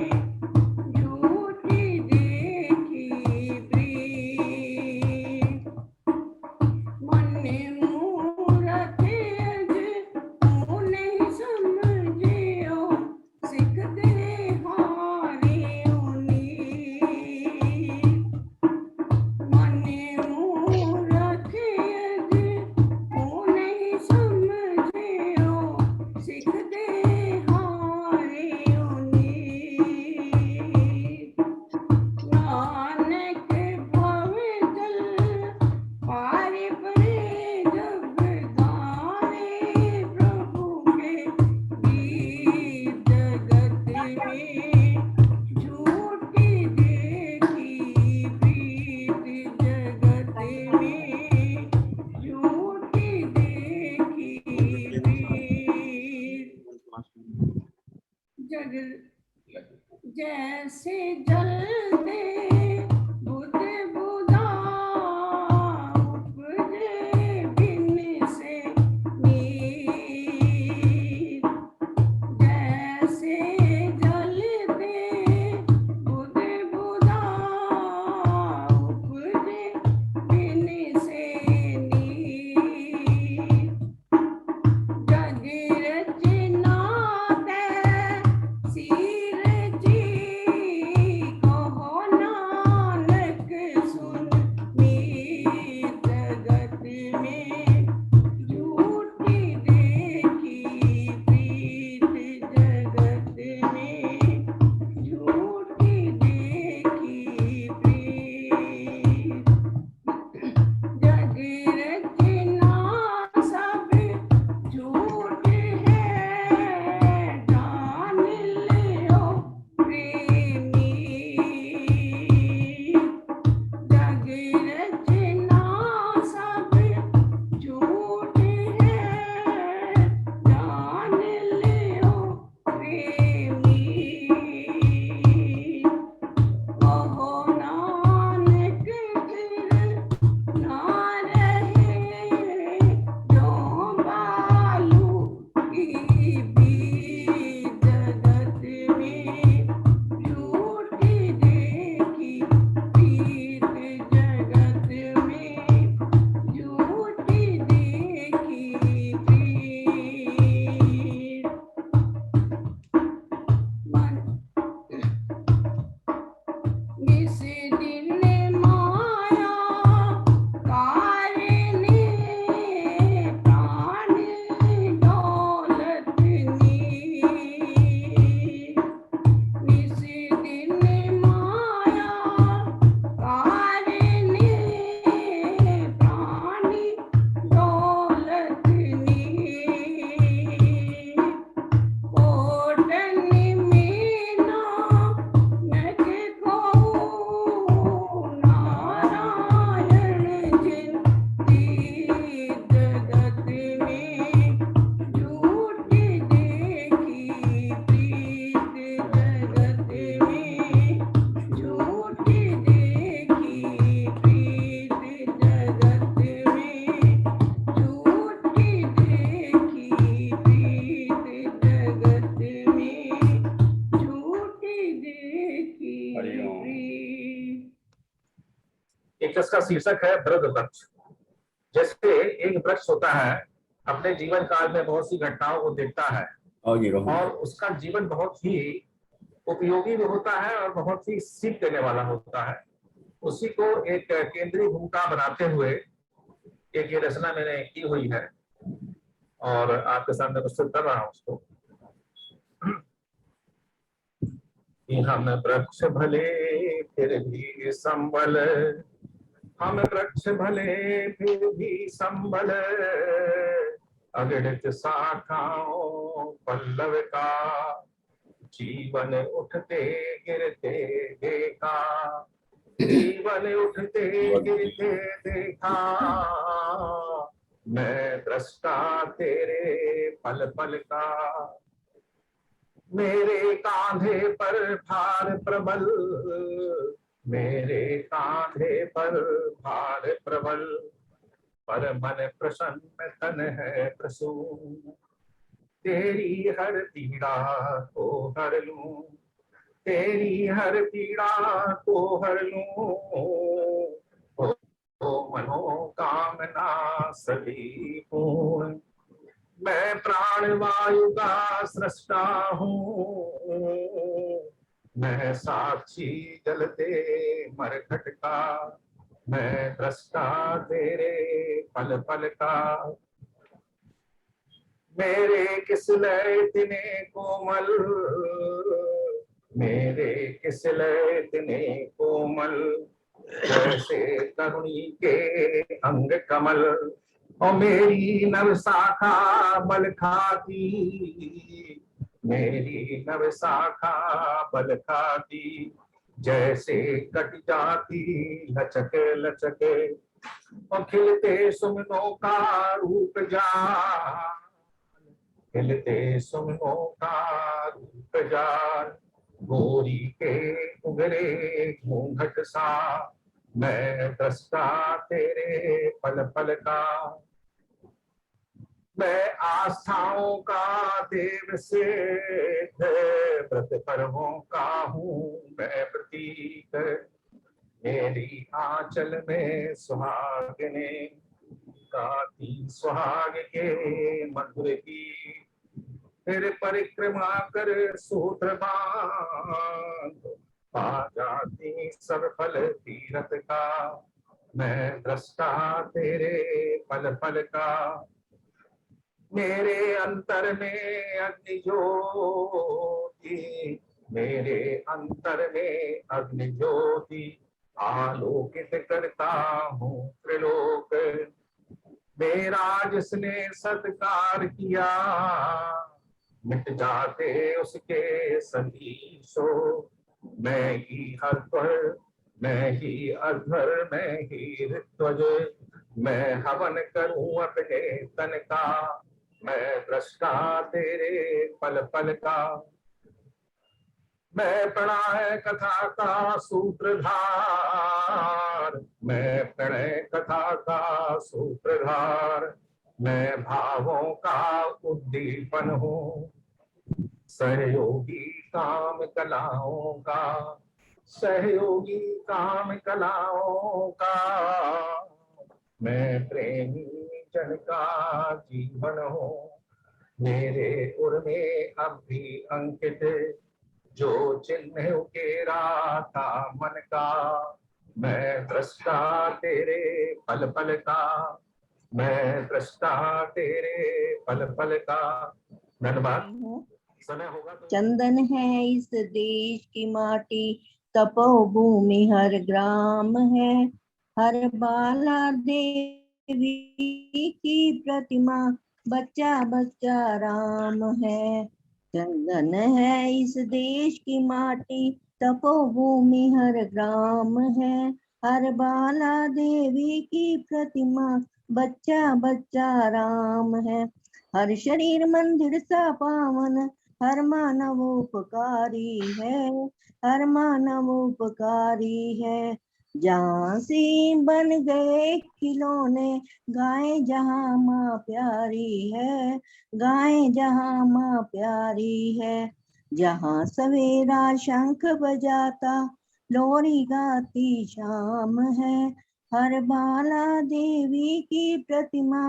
झूठी देखी प्रीत, मन मूरख अज नहीं समझियो, सिख दे हारे उन्नीत, मन मूरख अज नहीं समझियो, सिख दे हारे उन्नीत, नानक भव जल पार परे जब गावे, प्रभु के गीत, जगत में झूठी देखी प्रीत, जगत में झूठी देखी प्रीत, जग जैसे जलते बुध बुधा, उपजे बिन से नीर, जैसे जलते बुध बुधा, उपजे बिन से नीर, जग रचना तै सीर जी, कहो ना हरिओम। एक इसका शीर्षक है वृद्ध वृक्ष। जैसे एक वृक्ष होता है, अपने जीवन काल में बहुत सी घटनाओं को देखता है और उसका जीवन बहुत ही उपयोगी भी होता है और बहुत ही सीख देने वाला होता है। उसी को एक केंद्रीय भूमिका बनाते हुए एक ये रचना मैंने की हुई है और आपके सामने प्रस्तुत कर रहा हूं उसको। कि हम वृक्ष भले फिर भी संबल, हम वृक्ष भले फिर भी संबल, अगणित शाखाओं पल्लव का, जीवन उठते गिरते देखा, जीवन उठते गिरते देखा, मैं दृष्टा तेरे पल पल का, मेरे कांधे पर भार प्रबल, मेरे कांधे पर भार प्रबल, पर मन प्रसन्न तन है प्रसून, तेरी हर पीड़ा को हर लूं, तेरी हर पीड़ा को हर लूं, ओ मनोकामना सभी पूर्ण, मैं प्राण वायु का सृष्टा हूँ, मैं साक्षी जलते मरघट का, मैं दृष्टा तेरे पल पल का, मेरे किस लय इतने कोमल, मेरे किस लय इतने कोमल, जैसे तरुणी के अंग कमल, और मेरी नव शाखा बल खाती, मेरी नव शाखा बल खाती, जैसे कट जाती लचक लचक, और खिलते सुमनों का रूप जान, खिलते सुमनों का रूप जान, गोरी के उगरे घूंघट सा, मैं दृष्टा तेरे पल पल का, मैं आस्थाओं का देव सेठ, व्रत पर्वों का हूँ मैं प्रतीक, मेरी आंचल में सुहागने गाती सुहाग के मधुर गीत, फिर परिक्रमा कर सूत्र बांध, पा जाती सब फल तीरथ का, मैं दृष्टा तेरे पल पल का, मेरे अंतर में अग्नि ज्योति, मेरे अंतर में अग्नि ज्योति, आलोकित करता हूँ त्रिलोक, मेरा जिसने सत्कार किया, मिट जाते उसके सभी शोक, मैं ही हर मैं ही अधर, मैं ही ऋत्वज, मैं हवन करूं अपने तन का, मैं दृष्टा तेरे पल पल का, मैं प्रणय कथा का सूत्रधार, मैं प्रणय कथा का सूत्रधार, मैं भावों का उद्दीपन हूँ, सहयोगी काम कलाओं का, सहयोगी काम कलाओं का, मैं प्रेमी जन का जीवन हूँ, मेरे उर में अब भी अंकित, जो चिन्ह उकेरा था मन का, मैं दृष्टा तेरे पल पल का, मैं दृष्टा तेरे पल पल का। धन्यवाद। समय होगा तो चंदन है इस देश की माटी, तपोभूमि हर ग्राम है, हर बाला देवी की प्रतिमा, बच्चा बच्चा राम है। चंदन है इस देश की माटी, तपोभूमि हर ग्राम है, हर बाला देवी की प्रतिमा, बच्चा बच्चा राम है। हर शरीर मंदिर सा पावन, हर मानव उपकारी है, हर मानव उपकारी है। झांसी बन गए खिलौने, गाय जहाँ माँ प्यारी है, गाय जहाँ माँ प्यारी है। जहाँ सवेरा शंख बजाता, लोरी गाती शाम है। हर बाला देवी की प्रतिमा,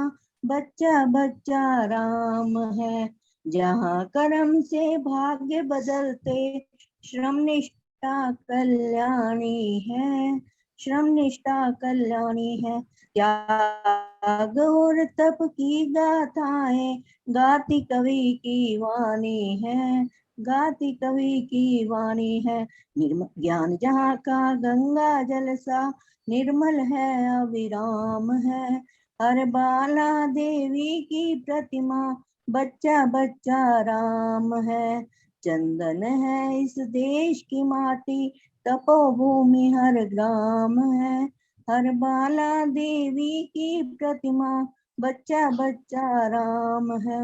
बच्चा बच्चा राम है। जहाँ कर्म से भाग्य बदलते, श्रम निष्ठा कल्याणी है। श्रम निष्ठा कल्याणी है। त्याग और तप की गाथाएं गाती कवि की वाणी है। गाती कवि की वाणी है। निर्मल ज्ञान जहाँ का गंगा जल सा, निर्मल है अविराम है। हर बाला देवी की प्रतिमा, बच्चा बच्चा राम है। चंदन है इस देश की माटी, तपोभूमि हर ग्राम है। हर बाला देवी की प्रतिमा, बच्चा बच्चा राम है।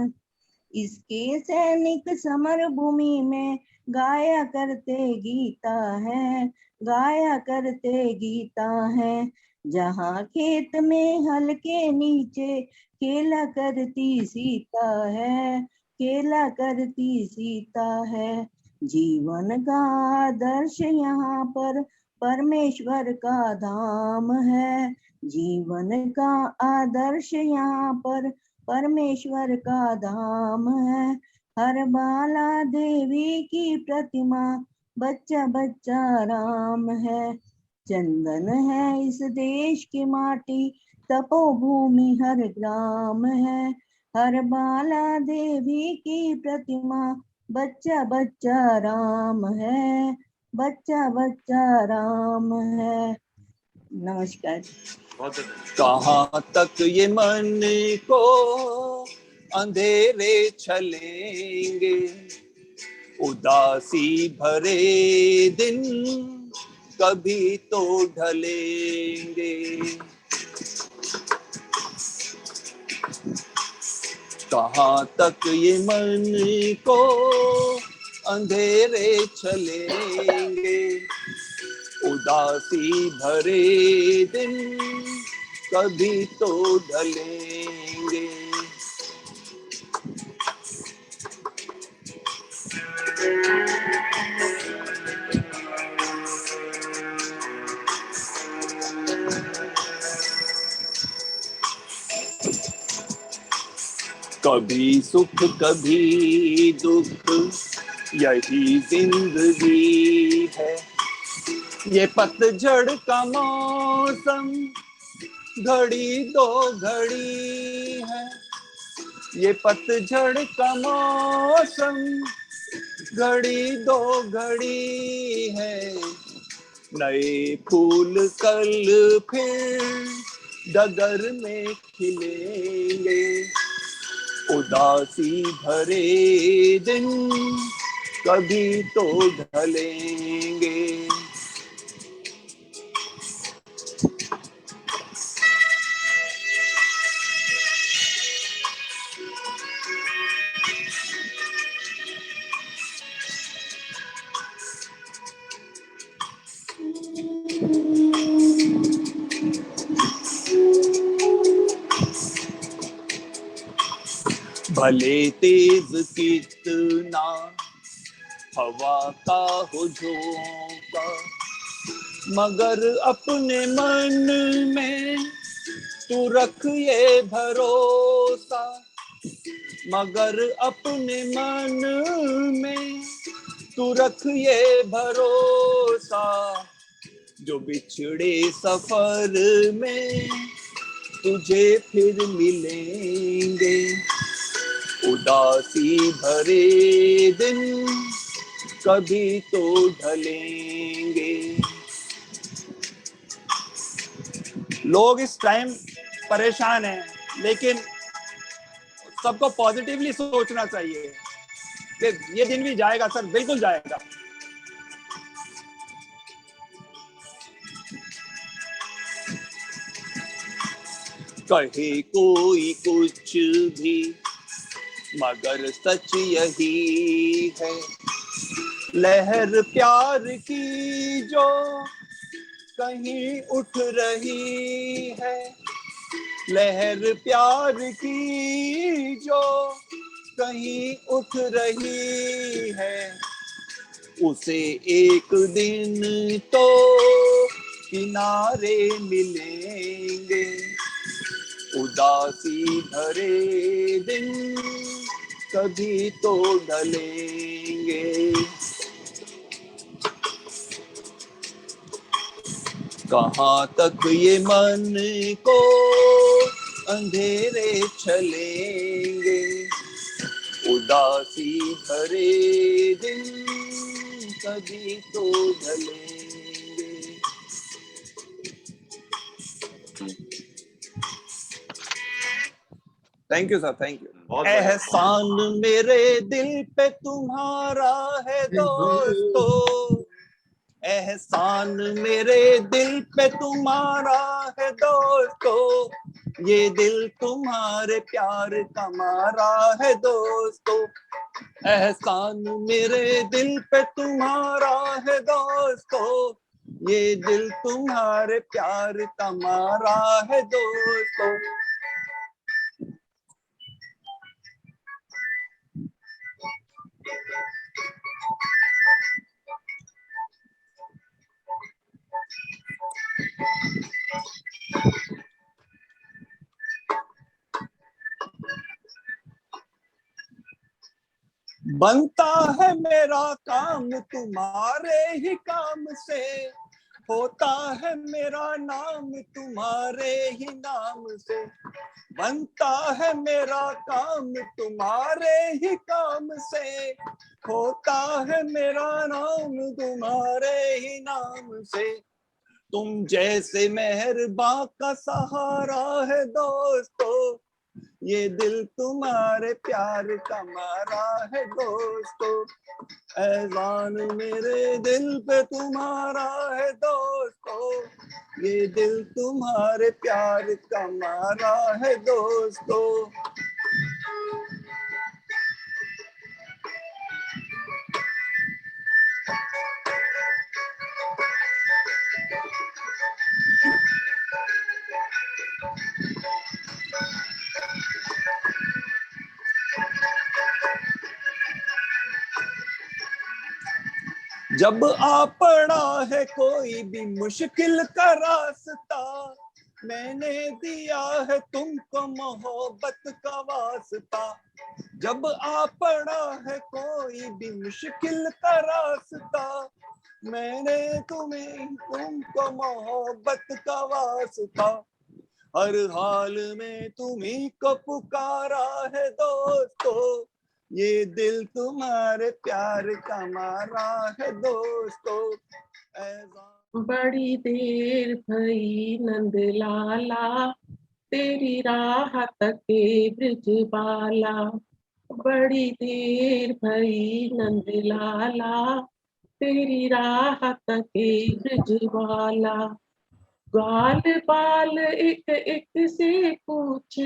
इसके सैनिक समर भूमि में गाया करते गीता है। गाया करते गीता है। जहाँ खेत में हल के नीचे, खेला करती सीता है। खेला करती सीता है। जीवन का आदर्श यहाँ पर, परमेश्वर का धाम है। जीवन का आदर्श यहाँ पर, परमेश्वर का धाम है। हर बाला देवी की प्रतिमा, बच्चा बच्चा राम है। चंदन है इस देश की माटी, तपोभूमि हर ग्राम है। हर बाला देवी की प्रतिमा, बच्चा बच्चा राम है। बच्चा बच्चा राम है। नमस्कार। बहुत कहाँ तक ये मन को अंधेरे छलेंगे, उदासी भरे दिन कभी तो ढलेंगे। कहाँ तक ये मन को अंधेरे चलेंगे, उदासी भरे दिन कभी तो ढलेंगे। कभी सुख कभी दुख, यही जिंदगी है। ये पतझड़ का मौसम घड़ी दो घड़ी है। ये पतझड़ का मौसम घड़ी दो घड़ी है। नए फूल कल फिर डगर में खिलेंगे, उदासी भरे दिन कभी तो ढलेंगे। भले तेज कितना हवा का हो झोंका, मगर अपने मन में तू रख ये भरोसा। मगर अपने मन में तू रख ये भरोसा, जो बिछड़े सफर में तुझे फिर मिलेंगे। उदासी भरे दिन कभी तो ढलेंगे। लोग इस टाइम परेशान हैं, लेकिन सबको पॉजिटिवली सोचना चाहिए कि ये दिन भी जाएगा सर, बिल्कुल जाएगा। कहे कोई कुछ भी, मगर सच यही है। लहर प्यार की जो कहीं उठ रही है, लहर प्यार की जो कहीं उठ रही है, उसे एक दिन तो किनारे मिलेंगे, उदासी भरे दिन कभी तो ढलेंगे। कहाँ तक ये मन को अंधेरे चलेंगे, उदासी भरे दिन कभी तो ढलेंगे। Thank you sir, thank you. बहुत बढ़िया। एहसान मेरे दिल पे तुम्हारा है दोस्तों, एहसान मेरे दिल पे तुम्हारा है दोस्तों, ये दिल तुम्हारे प्यार का मारा है दोस्तों। एहसान मेरे दिल पे तुम्हारा है दोस्तों, ये दिल तुम्हारे प्यार का मारा है दोस्तों। बनता है मेरा काम तुम्हारे ही काम से, होता है मेरा नाम तुम्हारे ही नाम से। बनता है मेरा काम तुम्हारे ही काम से, होता है मेरा नाम तुम्हारे ही नाम से। तुम जैसे मेहरबान का सहारा है दोस्तों, ये दिल तुम्हारे प्यार का मारा है दोस्तों। एहसान मेरे दिल पे तुम्हारा है दोस्तों, ये दिल तुम्हारे प्यार का मारा है दोस्तों। जब आ पड़ा है कोई भी मुश्किल का रास्ता, मैंने दिया है तुमको मोहब्बत का वास्ता। जब आ पड़ा है कोई भी मुश्किल का रास्ता, मैंने तुमको मोहब्बत का वास्ता। हर हाल में तुम्ही को पुकारा है दोस्तों, ये दिल तुम्हारे प्यार का मारा है दोस्तों। बड़ी देर भई नंद लाला, तेरी राह तके ब्रिज बाला। बड़ी देर भई नंद लाला, तेरी राह तके ब्रिज बाला। ग्वाल बाल एक एक से पूछ,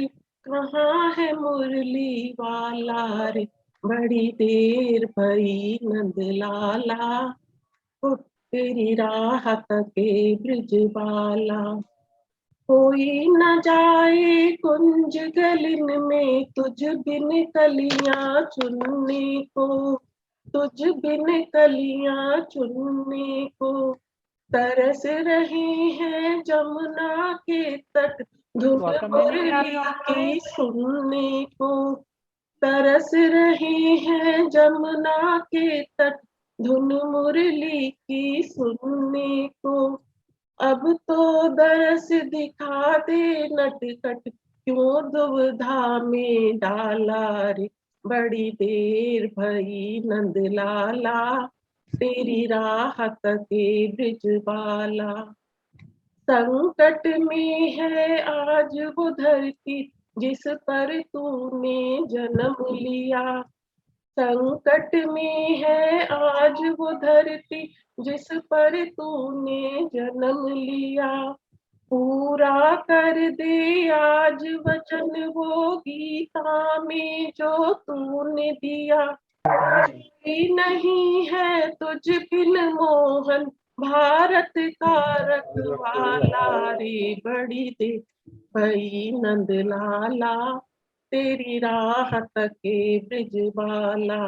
कहाँ है मुरली वाला रे। बड़ी देर भई नंद लाला, तेरी राह तके ब्रिज बाला। कोई न जाए कुंज गलिन में, तुझ बिन कलियां चुनने को। तुझ बिन कलियां चुनने को, तरस रहे हैं जमुना के तट, धुन मुरली की सुनने को। तरस रहे हैं जमुना के तट, धुन मुरली की सुनने को। अब तो दरस दिखा दे नटखट, क्यों दुविधा में डाला रे। बड़ी देर भई नंद लाला, तेरी राह तके ब्रिज बाला। संकट में है आज वो धरती, जिस पर तूने जन्म लिया। संकट में है आज वो धरती, जिस पर तूने जन्म लिया। पूरा कर दे आज वचन वो गीता में जो तूने दिया। कोई नहीं है तुझ बिन मोहन, भारत का रखवाला रे। बड़ी देर भई नंद लाला, तेरी राह तके ब्रिज बाला।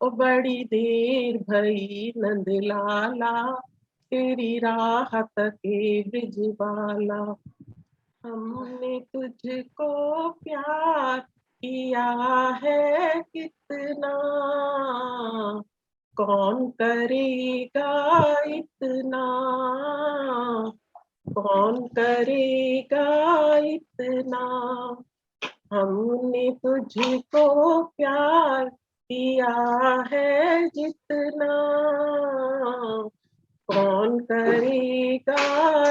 ओ बड़ी देर भई नंद लाला, तेरी राहत के ब्रिजवाला। हमने तुझको प्यार किया है कितना, कौन करेगा इतना, कौन करेगा इतना। हमने तुझको प्यार किया है जितना, कौन करेगा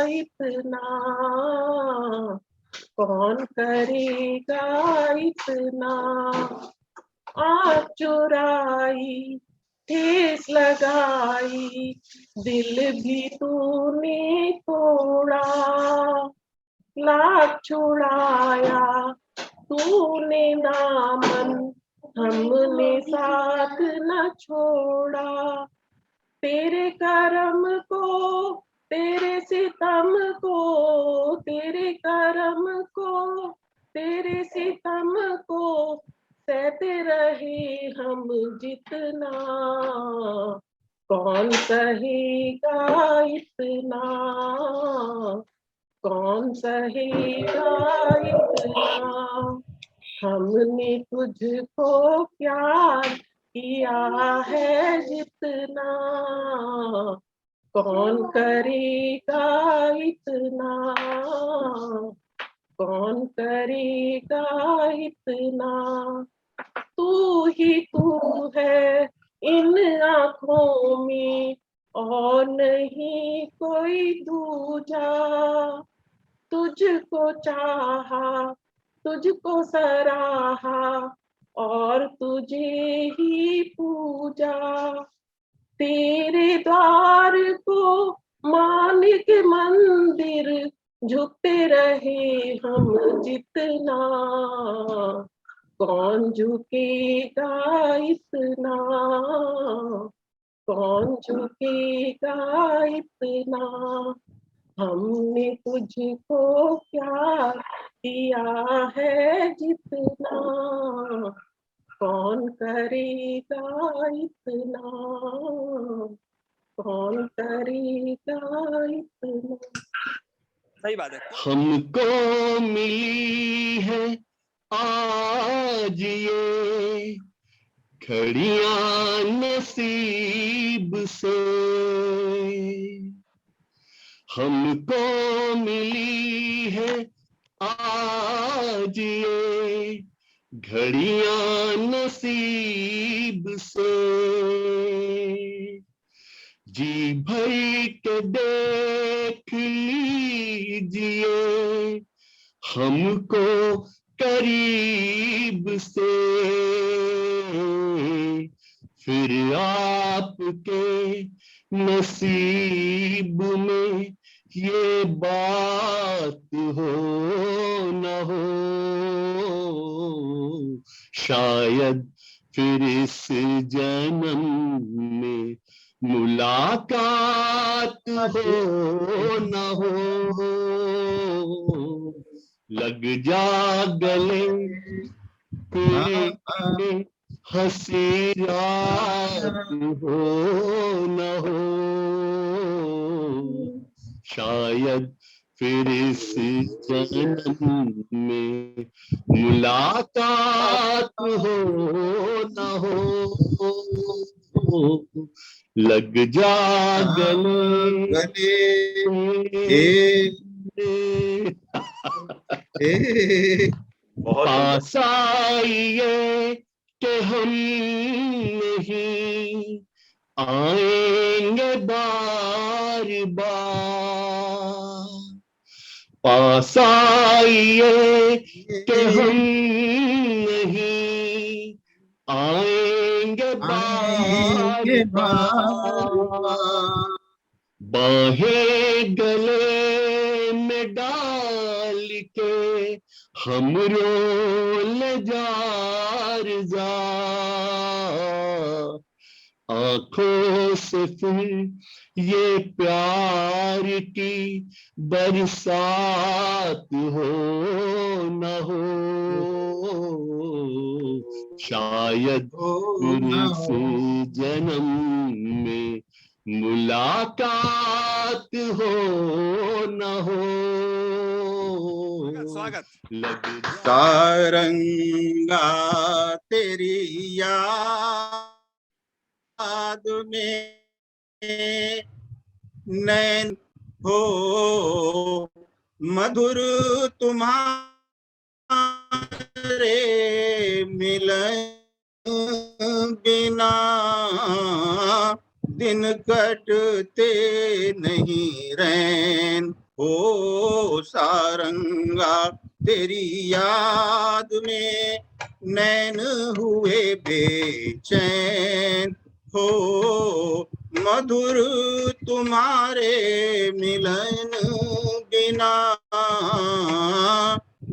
इतना, कौन करेगा इतना। आँख चुराई ठेस लगाई, दिल भी तूने तोड़ा, लाख छुड़ाया तूने दामन, हमने साथ न छोड़ा। तेरे करम को, तेरे सितम को, तेरे करम को, तेरे सितम को सहते रहे हम जितना, कौन सहेगा इतना, कौन सहेगा इतना। हमने तुझको प्यार किया है जितना, कौन करेगा इतना, कौन करेगा इतना। तू ही तू है इन आँखों में और नहीं कोई दूजा, तुझको चाहा, तुझको सराहा और तुझे ही पूजा। तेरे द्वार को मालिक मंदिर, झुकते रहे हम जितना, कौन झुकेगा इतना, कौन झुकेगा इतना। हमने तुझको प्यार किया है जितना, कौन करेगा इतना, कौन करेगा इतना। सही बात है। हमको मिली है आज ये घड़ियां नसीब से, हमको मिली है आज ये घड़ियां नसीब से। जी भर के देख लीजिए हमको करीब से, फिर आपके नसीब में ये बात हो न हो, शायद फिर इस जन्म में मुलाकात हो न हो। लग जा गले तेरे हंसी रात हो न हो, शायद फिर इस जन्म में मुलाकात हो न हो। लग जा गले पास आइए कि हम नहीं आएंगे बार बार, पास आइए कि हम नहीं आएंगे बार बार। बाहें गले में डाल के हम रोल जार जार, आंखों से फिर ये प्यार की बरसात हो न हो, शायद फिर इस जन्म में मुलाकात हो न हो। स्वागत। सारंगा तेरी याद में नैन हो मधुर तुम्हारे मिलन बिना दिन कटते नहीं रैन हो। सारंगा तेरी याद में नैन हुए बेचैन हो मधुर तुम्हारे मिलन बिना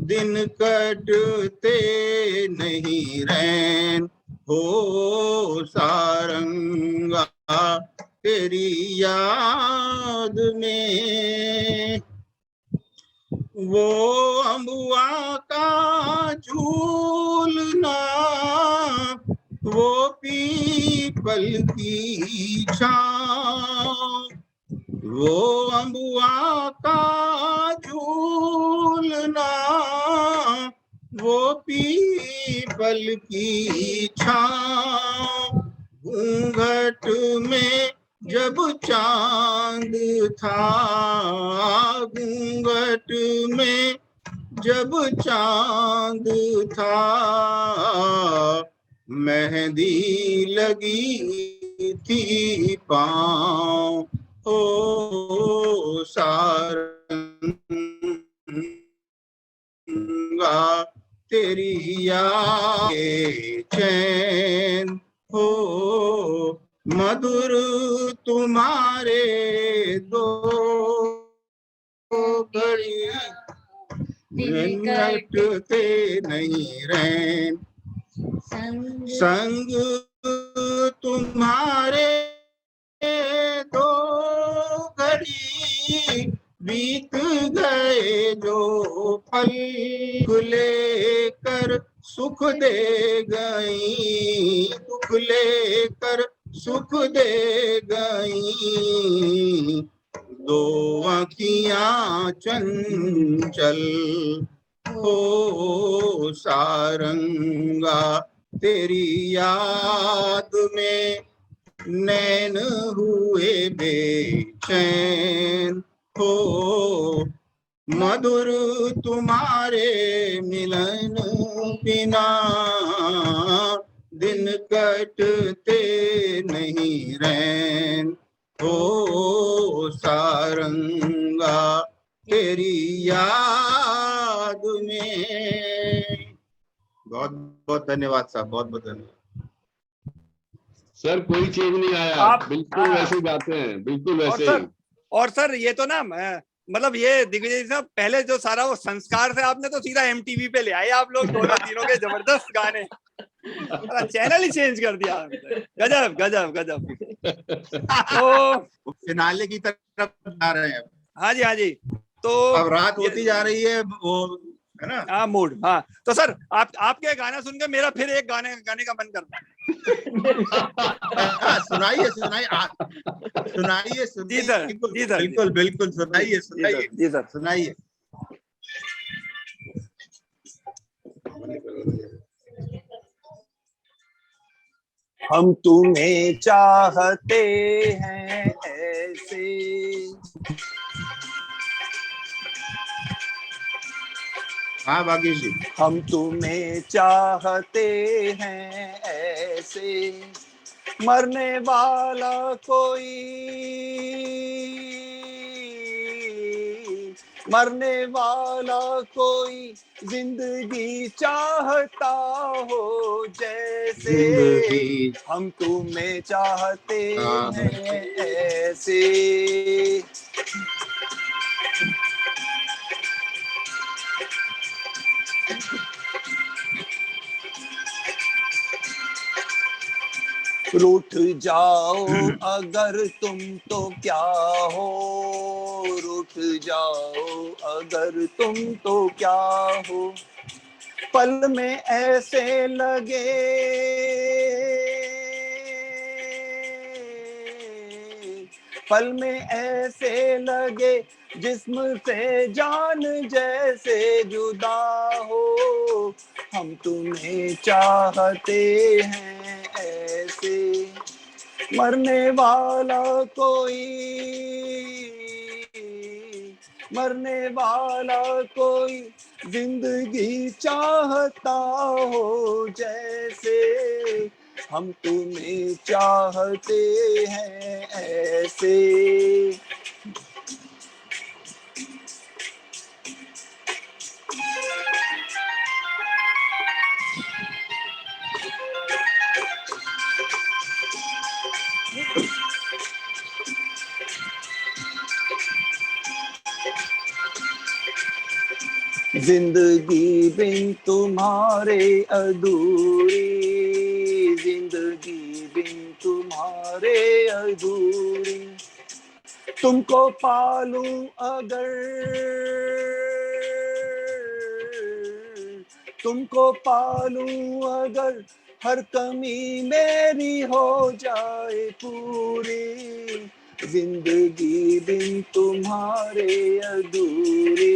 दिन कटते नहीं रैन हो। सारंगा तेरी याद में वो अम्बुआ का झूलना, वो पीपल की छाँव, वो अम्बुआ का झूलना, वो पीपल की छाँव, घूंघट में जब चांद था, घूंघट में जब चांद था, मेहंदी लगी थी पाँव। ओ सारंगा तेरी याद चैन हो मधुर तुम्हारे दो घड़ी दिन कटते नहीं रैन। संग तुम्हारे दो घड़ी बीत गए जो पल, लेकर सुख दे गई, दुख लेकर सुख दे गई, दो आँखियाँ चंचल हो। सारंगा तेरी याद में नैन हुए बेचैन हो मधुर तुम्हारे मिलन बिना दिन कटते नहीं रैन हो। सारंगा तेरी याद में। बहुत बहुत धन्यवाद साहब, बहुत बहुत धन्यवाद सर। कोई चेंज नहीं आया, आप बिल्कुल वैसे गाते हैं, बिल्कुल वैसे ही। और सर ये तो ना मतलब ये दिग्विजय साहब पहले जो सारा वो संस्कार थे आपने तो सीधा MTV पे ले आए आप लोग, दोनों तीनों के जबरदस्त गाने, चैनल ही चेंज कर दिया। गजब गजब गजब। तो फिनाले की तरफ जा रहे हैं। हाँ जी हाँ जी। तो अब रात होती जा रही है वो, है ना? हाँ मूड। हाँ तो सर आपके गाना सुन के मेरा फिर एक गाने का मन करता है। सुनाइए सुनाइए सुनाइए जी सर, जी सर, बिल्कुल बिल्कुल सुनाइए सुनाइए जी सर सुनाइए। हम तुम्हें चाहते हैं ऐसे, हाँ बागी जी। हम तुम्हें चाहते हैं ऐसे, मरने वाला कोई, मरने वाला कोई जिंदगी चाहता हो जैसे, हम तुम्हें चाहते हैं ऐसे। रूठ जाओ अगर तुम तो क्या हो, रूठ जाओ अगर तुम तो क्या हो, पल में ऐसे लगे पल में ऐसे लगे जिस्म से जान जैसे जुदा हो, हम तुम्हें चाहते हैं ऐसे, मरने वाला कोई मरने वाला कोई जिंदगी चाहता हो जैसे, हम तुम्हें चाहते हैं ऐसे। जिंदगी बिन तुम्हारे अधूरी, जिंदगी बिन तुम्हारे अधूरी, तुमको पालूं अगर, तुमको पालूं अगर, हर कमी मेरी हो जाए पूरी, जिंदगी बिन तुम्हारे अधूरी।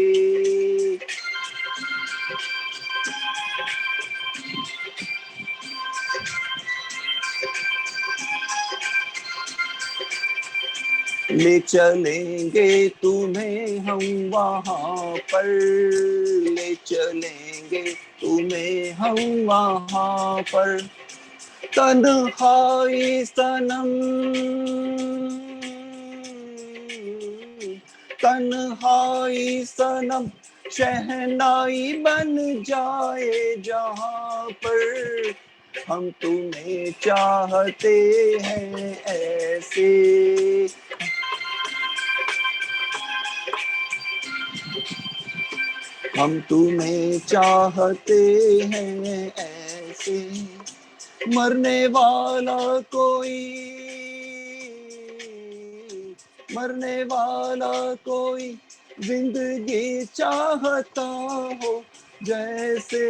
ले चलेंगे तुम्हें हम वहाँ पर, ले चलेंगे तुम्हें हम वहाँ पर, तन्हाई सनम, तन्हाई सनम शहनाई बन जाए जहाँ पर, हम तुम्हें चाहते हैं ऐसे, हम तुम्हें चाहते हैं ऐसे, मरने वाला कोई मरने वाला कोई जिंदगी चाहता हो जैसे,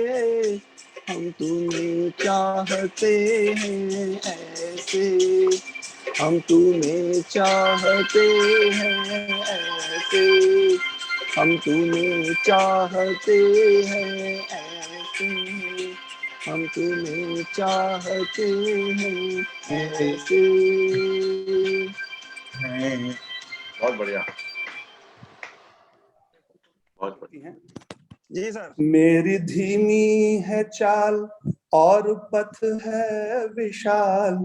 हम तुम्हें चाहते हैं ऐसे, हम तुम्हें चाहते हैं ऐसे, हम तुम्हें चाहते हैं ऐसे, हम तुम्हें चाहते हैं ऐसे। बहुत बढ़िया, बहुत बढ़िया। जी सर। मेरी धीमी है चाल और पथ है विशाल,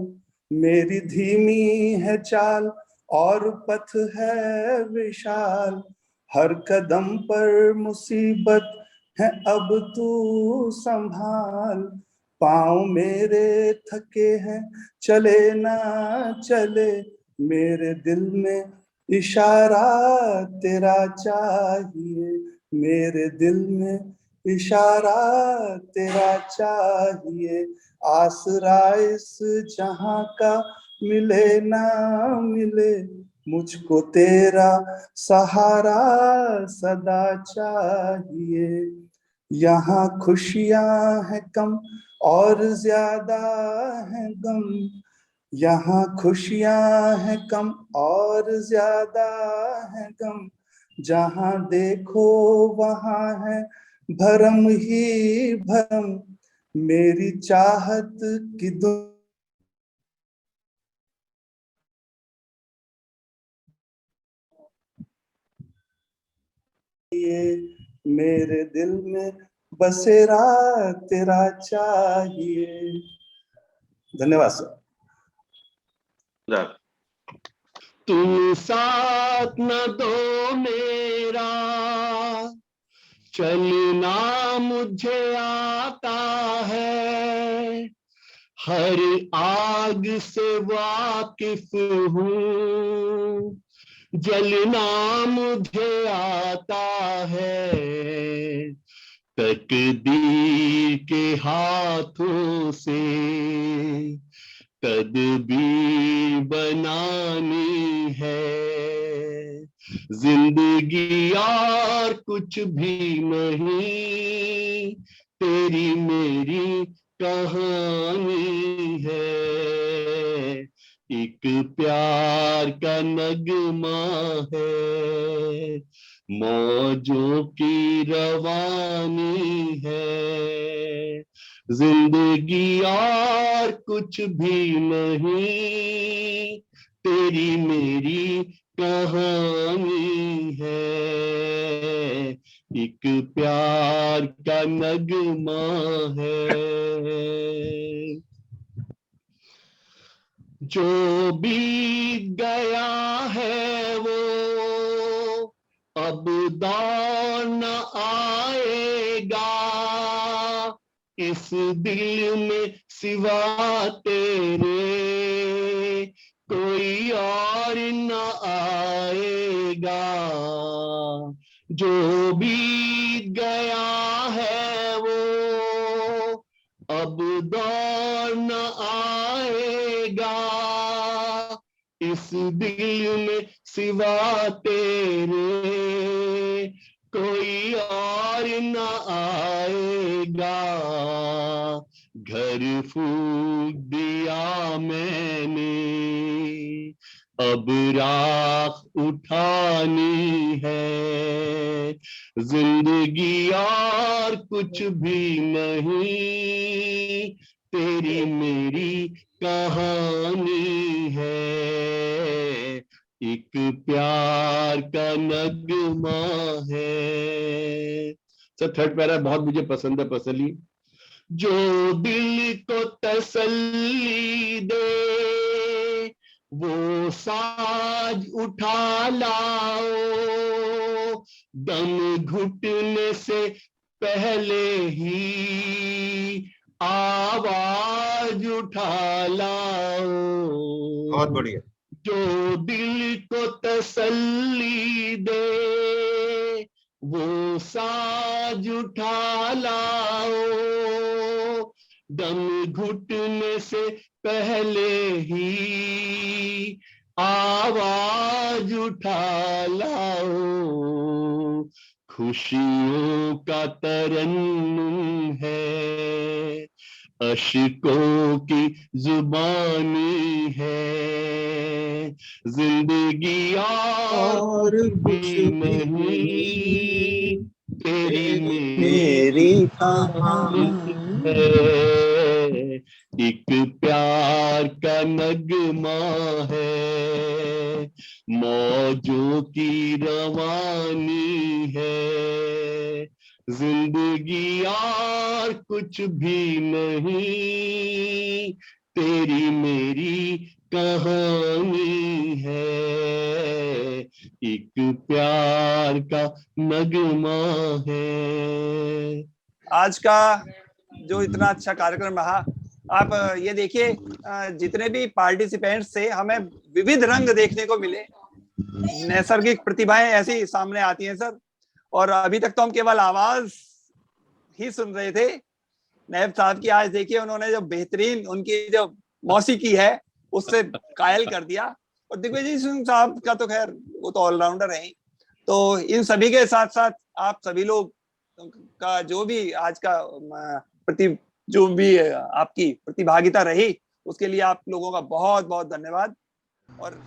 मेरी धीमी है चाल और पथ है विशाल, हर कदम पर मुसीबत है अब तू संभाल, पाँव मेरे थके हैं चले ना चले, मेरे दिल में इशारा तेरा चाहिए, मेरे दिल में इशारा तेरा चाहिए, आसरा इस जहां का मिले ना मिले, मुझको तेरा सहारा सदा चाहिए, यहाँ खुशियां हैं कम और ज्यादा है गम, यहाँ खुशियां हैं कम और ज्यादा है गम, जहाँ देखो वहाँ है भरम ही भरम, मेरी चाहत की मेरे दिल में बसेरा तेरा चाहिए। धन्यवाद सर। तुम साथ न दो मेरा, चलना मुझे आता है, हर आग से वाकिफ हूँ, जलना मुझे आता है, तकदीर के हाथों से तदबीर बनानी है, जिंदगी और कुछ भी नहीं, तेरी मेरी कहानी है, एक प्यार का नगमा है, मौजों की रवानी है, जिंदगी और कुछ भी नहीं, तेरी मेरी कहानी है, एक प्यार का नगमा है। जो बीत गया है वो अब दौर न आएगा, इस दिल में सिवा तेरे कोई और न आएगा, जो बीत गया है वो अब दौर न आएगा, इस दिल में सिवा तेरे कोई और न आएगा, घर फूंक दिया मैंने अब राख उठानी है, जिंदगी और कुछ भी नहीं, तेरी मेरी कहानी है, एक प्यार का नगमा है। सर थर्ड पैरा बहुत मुझे पसंद है पर्सनली। जो दिल को तसल्ली दे वो साज उठा लाओ, दम घुटने से पहले ही आवाज उठा लाओ। बहुत बढ़िया। जो दिल को तसल्ली दे वो साज उठा लाओ, दम घुटने से पहले ही आवाज उठा लाओ, खुशियों का तरन्नुम है, अश्कों की जुबानी है, जिंदगी और भी नहीं, तेरी मेरी कहानी है, एक प्यार का नगमा है, मौजों की रवानी है, जिंदगी और कुछ भी नहीं, तेरी मेरी कहानी है, एक प्यार का नगमा है। आज का जो इतना अच्छा कार्यक्रम रहा, आप ये देखिए जितने भी पार्टिसिपेंट्स थे हमें विविध रंग देखने को मिले, नैसर्गिक प्रतिभाएं ऐसी सामने आती हैं सर। और अभी तक तो हम केवल आवाज ही सुन रहे थे, नायब साहब की आज देखिए उन्होंने जो बेहतरीन उनकी जो मौसीकी है उससे कायल कर दिया। और दिग्विजय सिंह साहब का तो खैर वो तो ऑलराउंडर है ही। तो इन सभी के साथ साथ आप सभी लोग का जो भी आज का जो भी आपकी प्रतिभागिता रही उसके लिए आप लोगों का बहुत बहुत धन्यवाद। और